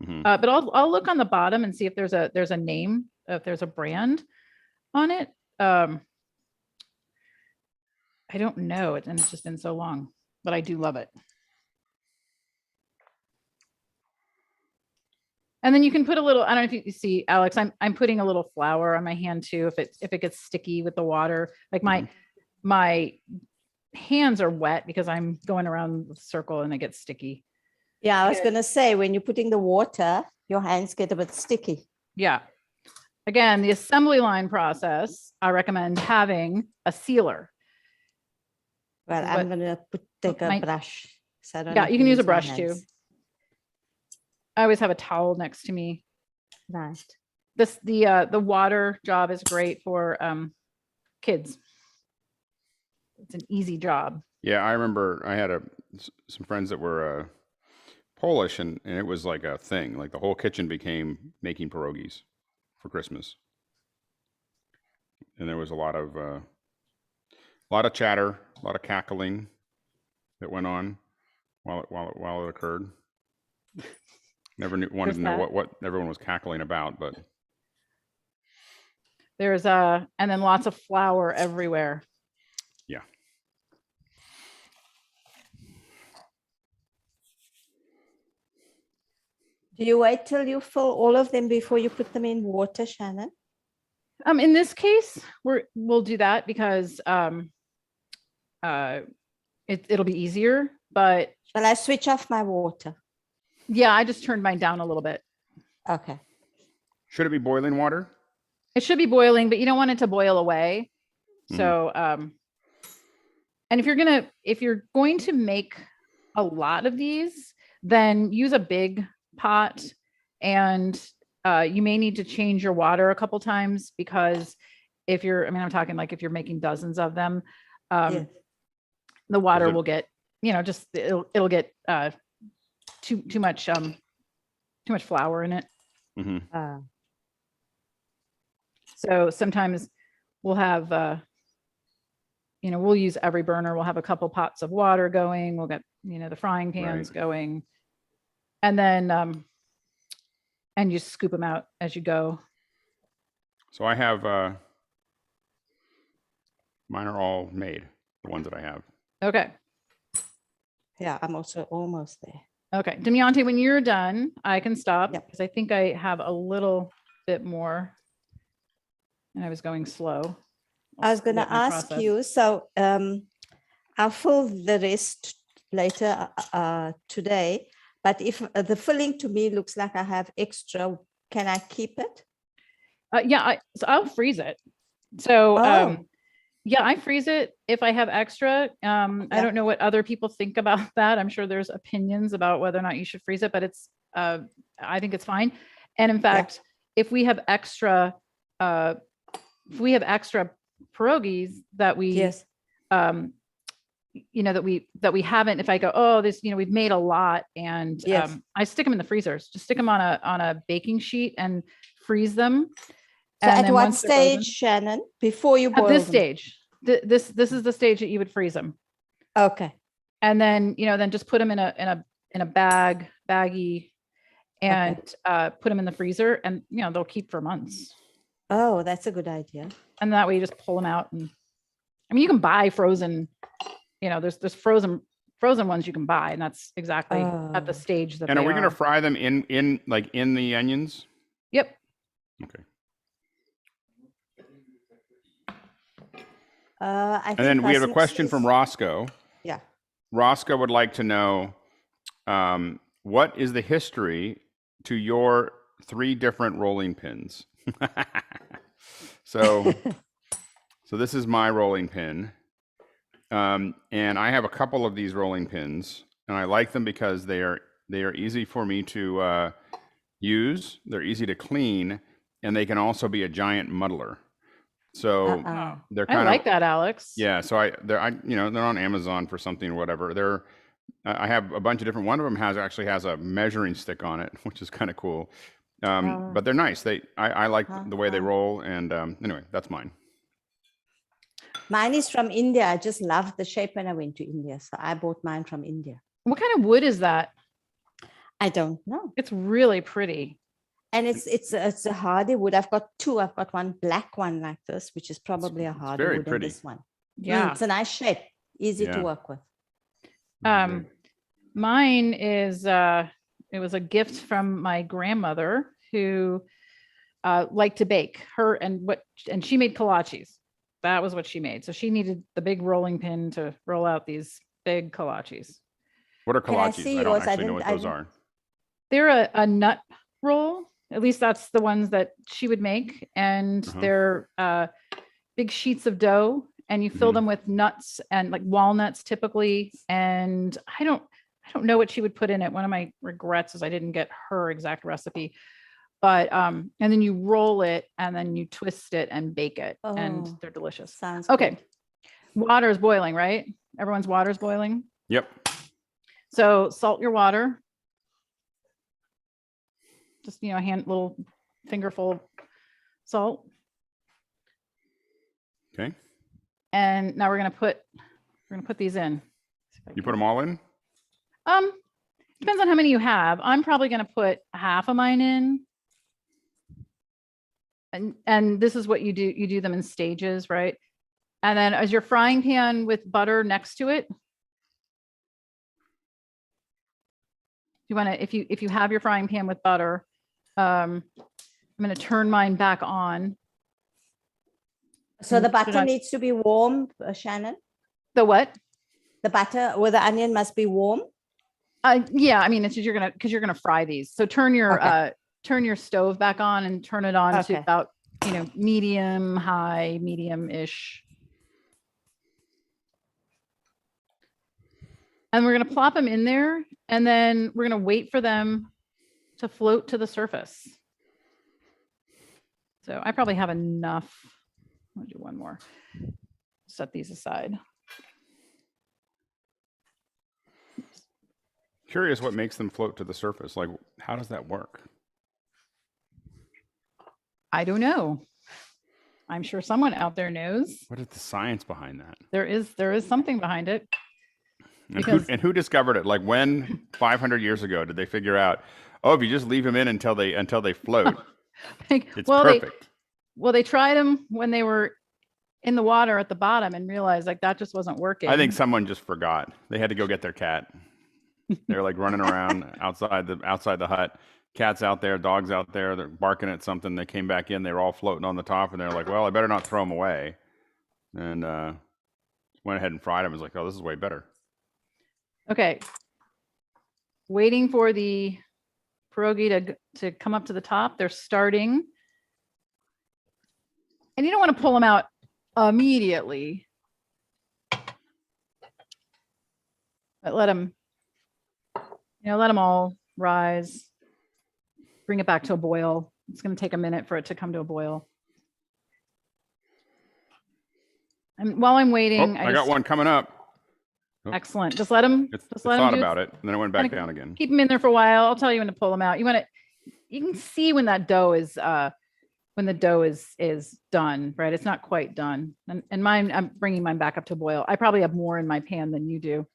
Mhm. But I'll look on the bottom and see if there's a name, if there's a brand on it. I don't know, and it's just been so long, but I do love it. And then you can put a little, I don't know if you see, Alex, I'm putting a little flour on my hand too, if it gets sticky with the water. Like my hands are wet because I'm going around the circle and it gets sticky. Yeah, I was going to say, when you're putting the water, your hands get a bit sticky. Yeah. Again, the assembly line process, I recommend having a sealer. Well, This is I'm what- going to take a my- brush. So I don't Yeah, have you to can use a my brush too. hands. I always have a towel next to me. Nice. The water job is great for kids. It's an easy job. Yeah, I remember I had some friends that were Polish, and it was like a thing. Like the whole kitchen became making pierogies for Christmas, and there was a lot of chatter, a lot of cackling that went on while it occurred. Never wanted to know what everyone was cackling about, but there's and then lots of flour everywhere. Yeah. Do you wait till you fill all of them before you put them in water, Shannon? In this case, we'll do that because it'll be easier. But Shall I switch off my water? yeah, I just turned mine down a little bit. Okay. should it be boiling water? It should be boiling, but you don't want it to boil away. So and if you're going to make a lot of these, then use a big pot, and you may need to change your water a couple times, because I'm talking like if you're making dozens of them, Yes. the water will get, just it'll get too much flour in it. Mm-hmm. So sometimes we'll have we'll use every burner. We'll have a couple pots of water going. We'll get, the frying pans going, and then and you scoop them out as you go. So I have mine are all made, the ones that I have. Okay. Yeah, I'm also almost there. Okay. Damiante, when you're done, I can stop Yep. because I think I have a little bit more, and I was going slow. I was going to ask you, so I'll fill the rest later today, but if the filling to me looks like I have extra, can I keep it? Yeah, so I'll freeze it. So yeah, I freeze it if I have extra. I don't know what other people think about that. I'm sure there's opinions about whether or not you should freeze it, but it's I think it's fine. And in fact, if we have extra pierogies that we that we haven't, if I go, oh, this, we've made a lot, and I stick them in the freezers. Just stick them on a baking sheet and freeze them. So at what stage, Shannon, before you boil at this them? stage, this is the stage that you would freeze them. Okay. And then then just put them in a baggie, and put them in the freezer, and they'll keep for months. Oh, that's a good idea. And that way you just pull them out, and you can buy frozen. There's frozen ones you can buy, and that's exactly at the stage that. And are we going to fry them in the onions? Yep. Okay. And then we have a question from Roscoe. Yeah. Roscoe would like to know, what is the history to your 3 different rolling pins? So this is my rolling pin. And I have a couple of these rolling pins, and I like them because they are easy for me to use. They're easy to clean, and they can also be a giant muddler. So they're kind of, I like that, Alex. Yeah. So they're on Amazon for something or whatever. I have a bunch of different. One of them actually has a measuring stick on it, which is kind of cool. But they're nice. I like the way they Uh-huh. roll. And anyway, that's mine. Mine is from India. I just loved the shape when I went to India. So I bought mine from India. What kind of wood is that? I don't know. It's really pretty. And it's a hardy wood. I've got two. I've got one black one like this, which is probably a hardy very wood, pretty. and this one. Yeah. It's a nice shape, easy to Yeah. work with. Mine is it was a gift from my grandmother who liked to bake. And she made kolaches. That was what she made. So she needed the big rolling pin to roll out these big kolaches. What are Can I kolaches? see I don't yours? I actually know what didn't- I those didn't- are. They're a nut roll. At least that's the ones that she would make. And Uh-huh. they're big sheets of dough, and you fill Mhm. them with nuts and like walnuts typically. And I don't know what she would put in it. One of my regrets is I didn't get her exact recipe. But and then you roll it and then you twist it and bake it, and Oh, they're delicious. Sounds Okay. good. Water is boiling, right? Everyone's water is boiling. Yep. So salt your water. Just, a little fingerful of salt. Okay. And now we're gonna put these in. You put them all in? Depends on how many you have. I'm probably gonna put half of mine in. And this is what you do. You do them in stages, right? And then as your frying pan with butter next to it. You want to, if you have your frying pan with butter, I'm going to turn mine back on. So the Put it butter on- needs to be warm, Shannon. The what? The butter with the onion must be warm. Yeah, I mean, it's because you're gonna fry these. So turn your stove back on and turn it on to Okay. about medium high, medium-ish. And we're gonna plop them in there, and then we're gonna wait for them to float to the surface. So I probably have enough. I'll do one more. Set these aside. Curious what makes them float to the surface. Like, how does that work? I don't know. I'm sure someone out there knows. What is the science behind that? There is something behind it. And who discovered it? Like, when 500 years ago did they figure out, oh, if you just leave them in until they float, it's perfect. They tried them when they were in the water at the bottom and realized like that just wasn't working. I think someone just forgot. They had to go get their cat. They're like running around outside the hut. Cats out there, dogs out there. They're barking at something. They came back in. They were all floating on the top, and they're like, "Well, I better not throw them away." And went ahead and fried them. I was like, "Oh, this is way better." Okay. Waiting for the pierogi to come up to the top. They're starting. And you don't want to pull them out immediately. But let them all rise. Bring it back to a boil. It's going to take a minute for it to come to a boil. And while I'm waiting, I got one coming up. Excellent. Just let them. It's Just let thought them about it, and then it went back down again. Keep them in there for a while. I'll tell you when to pull them out. You can see when that dough is when the dough is done, right? It's not quite done. And mine, I'm bringing mine back up to boil. I probably have more in my pan than you do.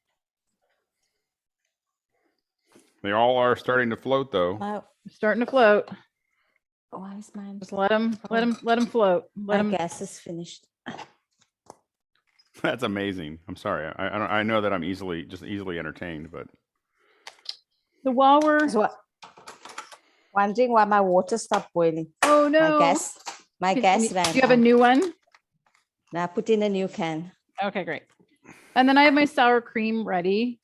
They all are starting to float, though. They're starting to float. Why is mine? Just let them float. Let My them. gas is finished. That's amazing. I'm sorry. I know that I'm easily entertained, but While we're Wondering why my water stopped boiling. oh no, My gas ran. Do you have a new one? Now I put in a new can. Okay, great. And then I have my sour cream ready.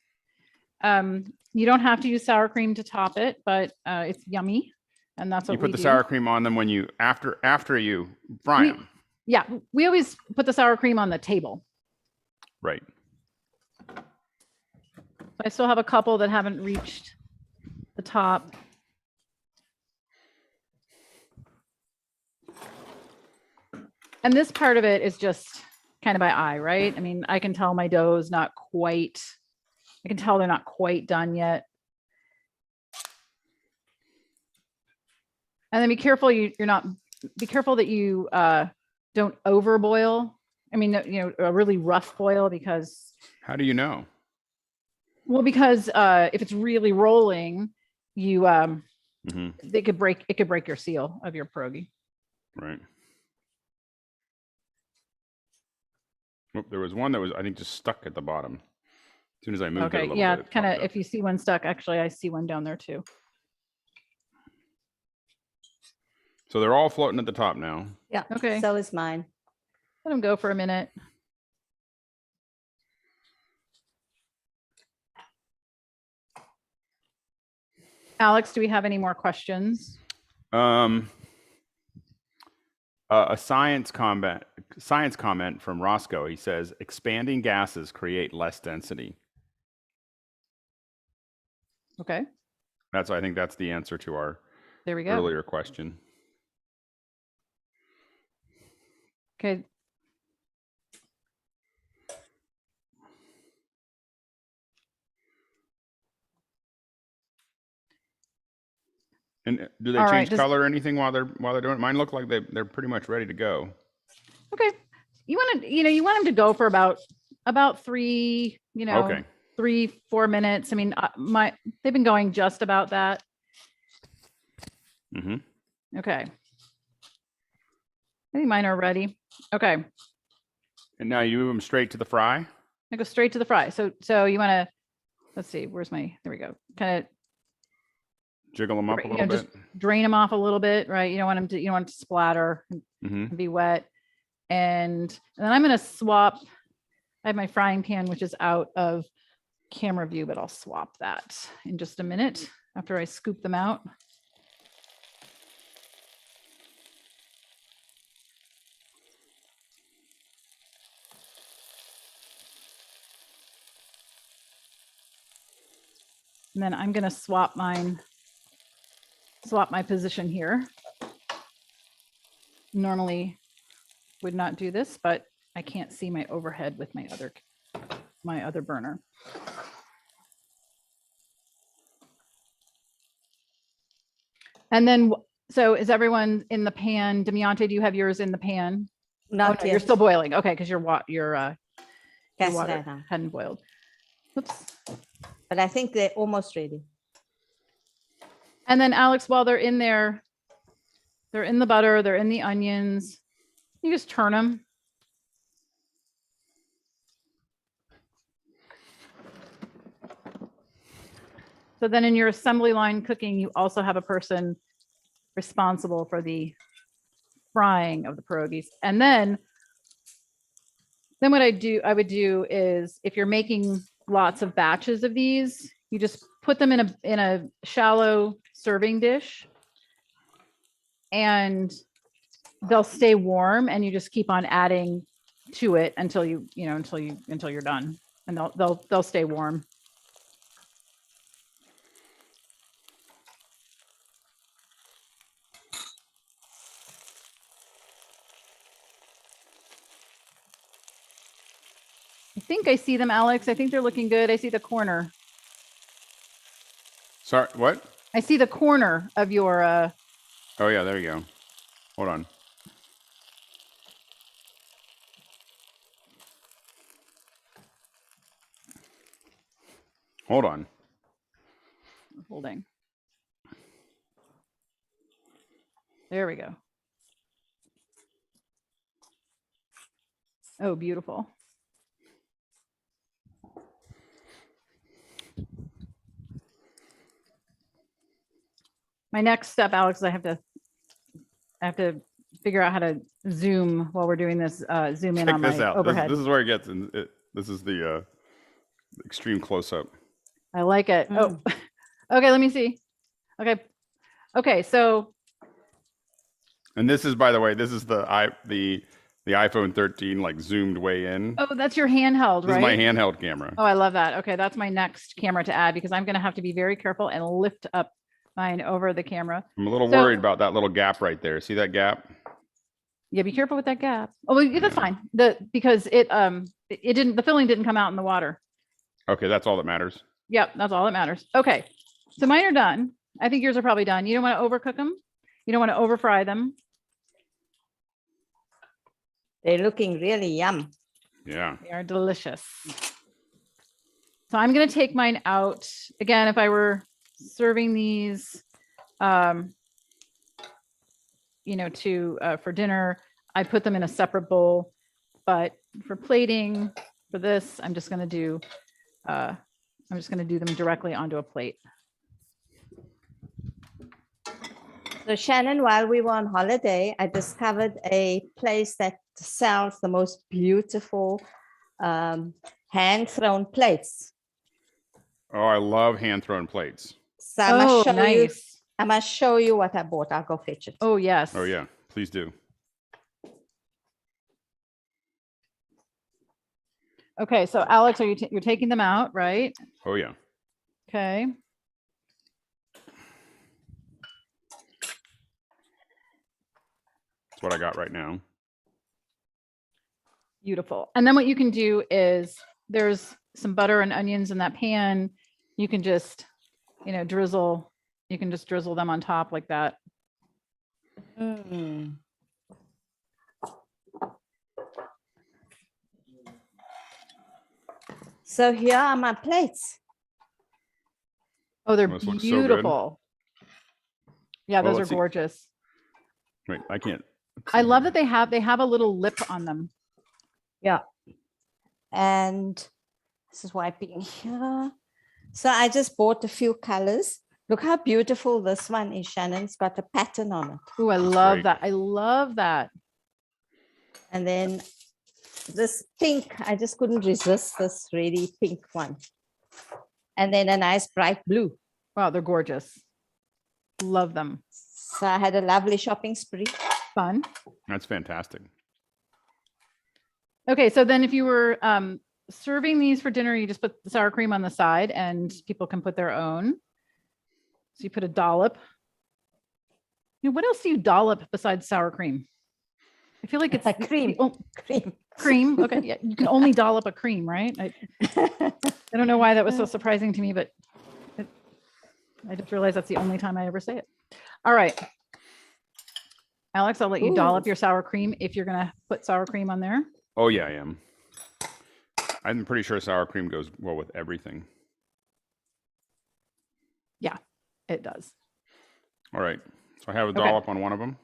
You don't have to use sour cream to top it, but it's yummy, and that's what you put we the do. sour cream on them when you after you fry them. Yeah, we always put the sour cream on the table. Right. I still have a couple that haven't reached the top. And this part of it is just kind of by eye, right? I mean, I can tell my dough is not quite, I can tell they're not quite done yet. And then be careful be careful that you don't overboil. I mean, a really rough boil, because How do you know? because if it's really rolling, you it could break your seal of your pierogi. Right. Oh, there was one that was, I think, just stuck at the bottom. As soon as I moved it a little yeah, bit. kind of. If you see one stuck, actually, I see one down there too. So they're all floating at the top now. Yeah. Okay. So is mine. Let them go for a minute. Alex, do we have any more questions? A science comment from Roscoe. He says, expanding gases create less density. Okay. I think that's the answer to our There we go. earlier question. Okay. And do they All right, change color or anything while they're doing it? Mine look like they're pretty much ready to go. Okay. You want them to go for about 3, Okay. 3-4 minutes. I mean, they've been going just about that. Mm-hmm. Okay. I think mine are ready. Okay. And now you move them straight to the fry? I go straight to the fry. So you want to, let's see, there we go. Kind of Jiggle them up a little bit. just drain them off a little bit, right? You don't want them to splatter and be wet. And then I'm going to swap. I have my frying pan, which is out of camera view, but I'll swap that in just a minute after I scoop them out. And then I'm going to swap my position here. Normally would not do this, but I can't see my overhead with my other burner. And then, so is everyone in the pan? Demiante, do you have yours in the pan? Not no, yet. you're still boiling. Okay, because your water Cast iron. hadn't boiled. Oops. But I think they're almost ready. And then Alex, while they're in there, they're in the butter, they're in the onions. You just turn them. So then in your assembly line cooking, you also have a person responsible for the frying of the pierogies. And then what I would do is, if you're making lots of batches of these, you just put them in a shallow serving dish, and they'll stay warm, and you just keep on adding to it until you're done, and they'll stay warm. I think I see them, Alex. I think they're looking good. I see the corner. Sorry, what? I see the corner of your Oh yeah, there you go. Hold on. Hold on. holding. There we go. Oh, beautiful. My next step, Alex, I have to figure out how to zoom while we're doing this. Zoom in Check on this my out. overhead. This is where it gets in. This is the extreme close-up. I like it. Oh, okay. Let me see. Okay. So. And this is, by the way, this is the iPhone 13 like zoomed way in. Oh, that's your handheld, right? This is my handheld camera. Oh, I love that. Okay, that's my next camera to add, because I'm going to have to be very careful and lift up mine over the camera. I'm a little worried about that little gap right there. See that gap? Yeah, be careful with that gap. Oh, well, that's fine. Because the filling didn't come out in the water. Okay, that's all that matters. Yep, that's all that matters. Okay, so mine are done. I think yours are probably done. You don't want to overcook them? You don't want to over fry them. They're looking really yum. Yeah. They are delicious. So I'm going to take mine out. Again, if I were serving these, you know, for dinner, I put them in a separate bowl. But for plating, for this, I'm just going to do them directly onto a plate. So Shannon, while we were on holiday, I discovered a place that sells the most beautiful hand-thrown plates. Oh, I love hand-thrown plates. So I must show you. Nice. I must show you what I bought. I'll go fetch it. Oh, yes. Oh yeah, please do. Okay, so Alex, you're taking them out, right? Oh yeah. Okay. That's what I got right now. Beautiful. And then what you can do is there's some butter and onions in that pan. You can just, you know, drizzle them on top like that. Mm. So here are my plates. Oh, they're Those look so good. beautiful. Yeah, Well, those are let's see. gorgeous. Wait, I can't. I love that they have a little lip on them. Yeah. And this is wiping here. So I just bought a few colors. Look how beautiful this one is, Shannon. It's got a pattern on it. Oh, I love Great. that. I love that. And then this pink, I just couldn't resist this really pink one. And then a nice bright blue. Wow, they're gorgeous. Love them. So I had a lovely shopping spree. Fun. That's fantastic. Okay, so then if you were serving these for dinner, you just put the sour cream on the side and people can put their own. So you put a dollop. You know, what else do you dollop besides sour cream? I feel like it's Cream. Cream. Cream. Okay, yeah, you can only dollop a cream, right? I don't know why that was so surprising to me, but I just realized that's the only time I ever say it. All right. Alex, I'll let you dollop your sour cream if you're gonna put sour cream on there. Oh yeah, I am. I'm pretty sure sour cream goes well with everything. Yeah, it does. All right. So I have a Okay. dollop on one of them.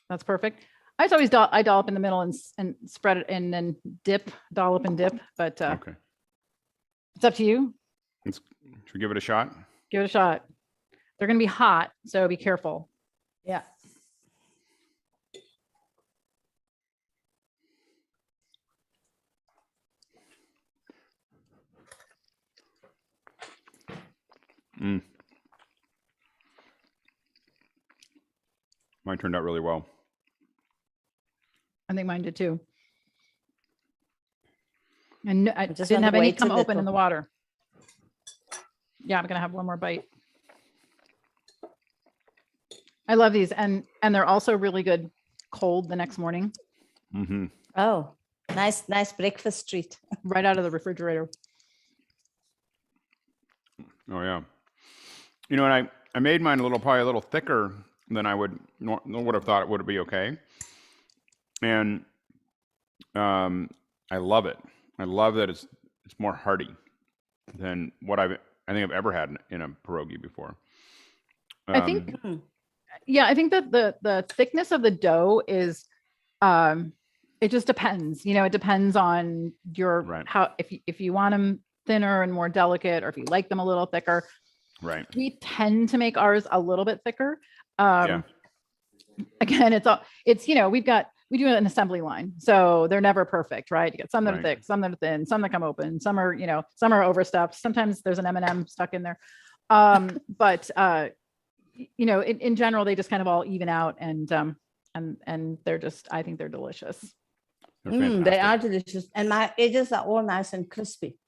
That's perfect. I always I dollop in the middle and spread it and then dollop and dip, but Okay. it's up to you. Should we give it a shot? Give it a shot. They're going to be hot, so be careful. Yeah. Mm. Mine turned out really well. I think mine did too. And I just didn't want have to any wait come till open the in the water. Yeah, I'm going to have one more bite. I love these. And they're also really good cold the next morning, Mm-hmm. Oh, nice breakfast treat. right out of the refrigerator. Oh yeah. You know, and I made mine probably a little thicker than I would have thought it would be okay. And I love it. I love that it's more hearty than what I think I've ever had in a pierogi before. I think, yeah, I think that the thickness of the dough is, it just depends. You know, it depends on your Right. how if you want them thinner and more delicate, or if you like them a little thicker. Right. We tend to make ours a little bit thicker. Yeah. Again, you know, we do an assembly line, so they're never perfect, right? You get some that are Right. thick, some that are thin, some that come open, some are, you know, some are overstuffed. Sometimes there's an M&M stuck in there. But you know, in general, they just kind of all even out, and they're just, I think they're delicious. They're They fantastic. are delicious. And my edges are all nice and crispy.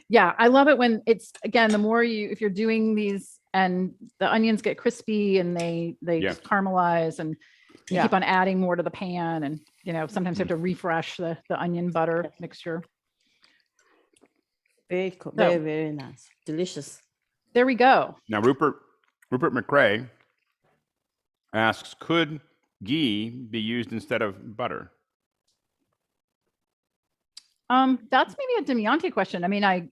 Yeah, I love it when it's, again, the more if you're doing these and the onions get crispy and they Yeah. just caramelize, and you Yeah. keep on adding more to the pan, and, you know, sometimes you have to refresh the onion butter mixture. Very cool. So- Very, very nice. Delicious. There we go. Now Rupert McRae, asks, could ghee be used instead of butter? That's maybe a Demiante question. I mean, I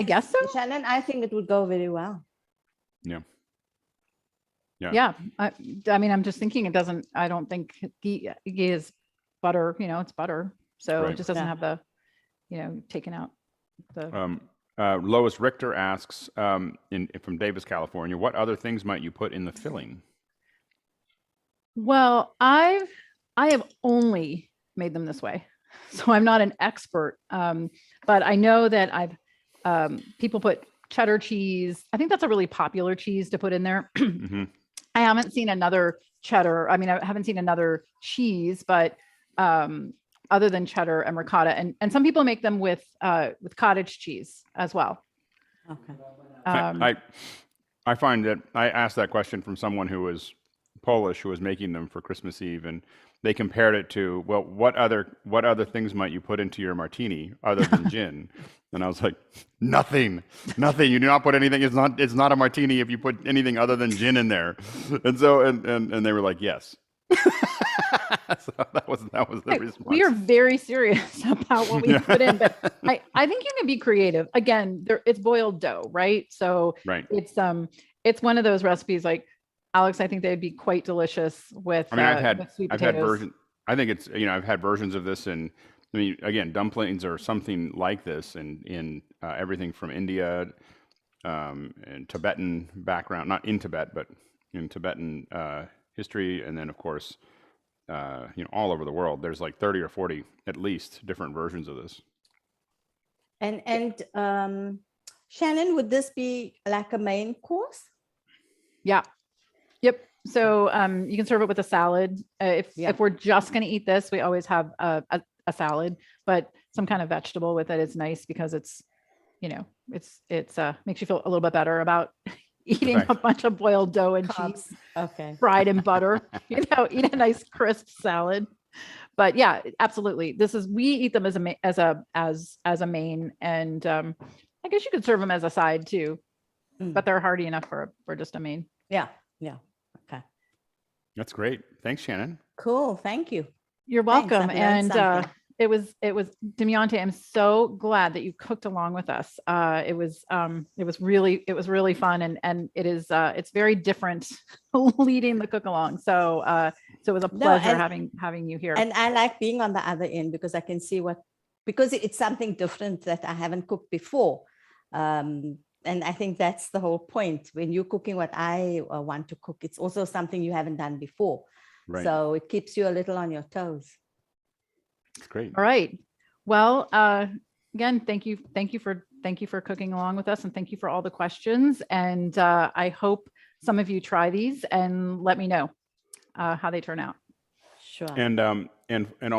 guess so. Shannon, I think it would go very well. Yeah. Yeah. I mean, I'm just thinking I don't think ghee is butter, it's butter. So Right. it just doesn't have the, taken out the. Lois Richter asks, from Davis, California, what other things might you put in the filling? Well, I have only made them this way, so I'm not an expert. But I know that people put cheddar cheese. I think that's a really popular cheese to put in there. Mm-hmm. I haven't seen another cheddar. I mean, I haven't seen another cheese, but other than cheddar and ricotta, and some people make them with cottage cheese as well. Okay. I find that I asked that question from someone who was Polish, who was making them for Christmas Eve, and they compared it to, well, what other things might you put into your martini other than gin? And I was like, nothing. You do not put anything. It's not a martini if you put anything other than gin in there. And so and they were like, yes. So that was the response. We are very serious about what we put in, but I think you can be creative. Again, it's boiled dough, right? So right. It's one of those recipes like, Alex, I think they'd be quite delicious with. I mean, I've had versions. I think it's, I've had versions of this, and I mean, again, dumplings or something like this, in everything from India and Tibetan background, not in Tibet, but in Tibetan history, and then of course, all over the world. There's like 30 or 40 at least different versions of this. And Shannon, would this be like a main course? Yeah. Yep. So you can serve it with a salad. If we're just going to eat this, we always have a salad, but some kind of vegetable with it is nice because it's makes you feel a little bit better about eating a bunch of boiled dough and cheese, fried in butter. Eat a nice crisp salad. But yeah, absolutely. We eat them as a main, and I guess you could serve them as a side too, but they're hearty enough for just a main. Yeah. Okay. That's great. Thanks, Shannon. Cool. Thank you. You're welcome. And it was Demiante. I'm so glad that you cooked along with us. It was really fun, and it's very different leading the cook along. So it was a pleasure having you here. And I like being on the other end because I can see because it's something different that I haven't cooked before. And I think that's the whole point. When you're cooking what I want to cook, it's also something you haven't done before. Right. So it keeps you a little on your toes. That's great. All right. Well, again, thank you for cooking along with us, and thank you for all the questions. And I hope some of you try these and let me know how they turn out. Sure. And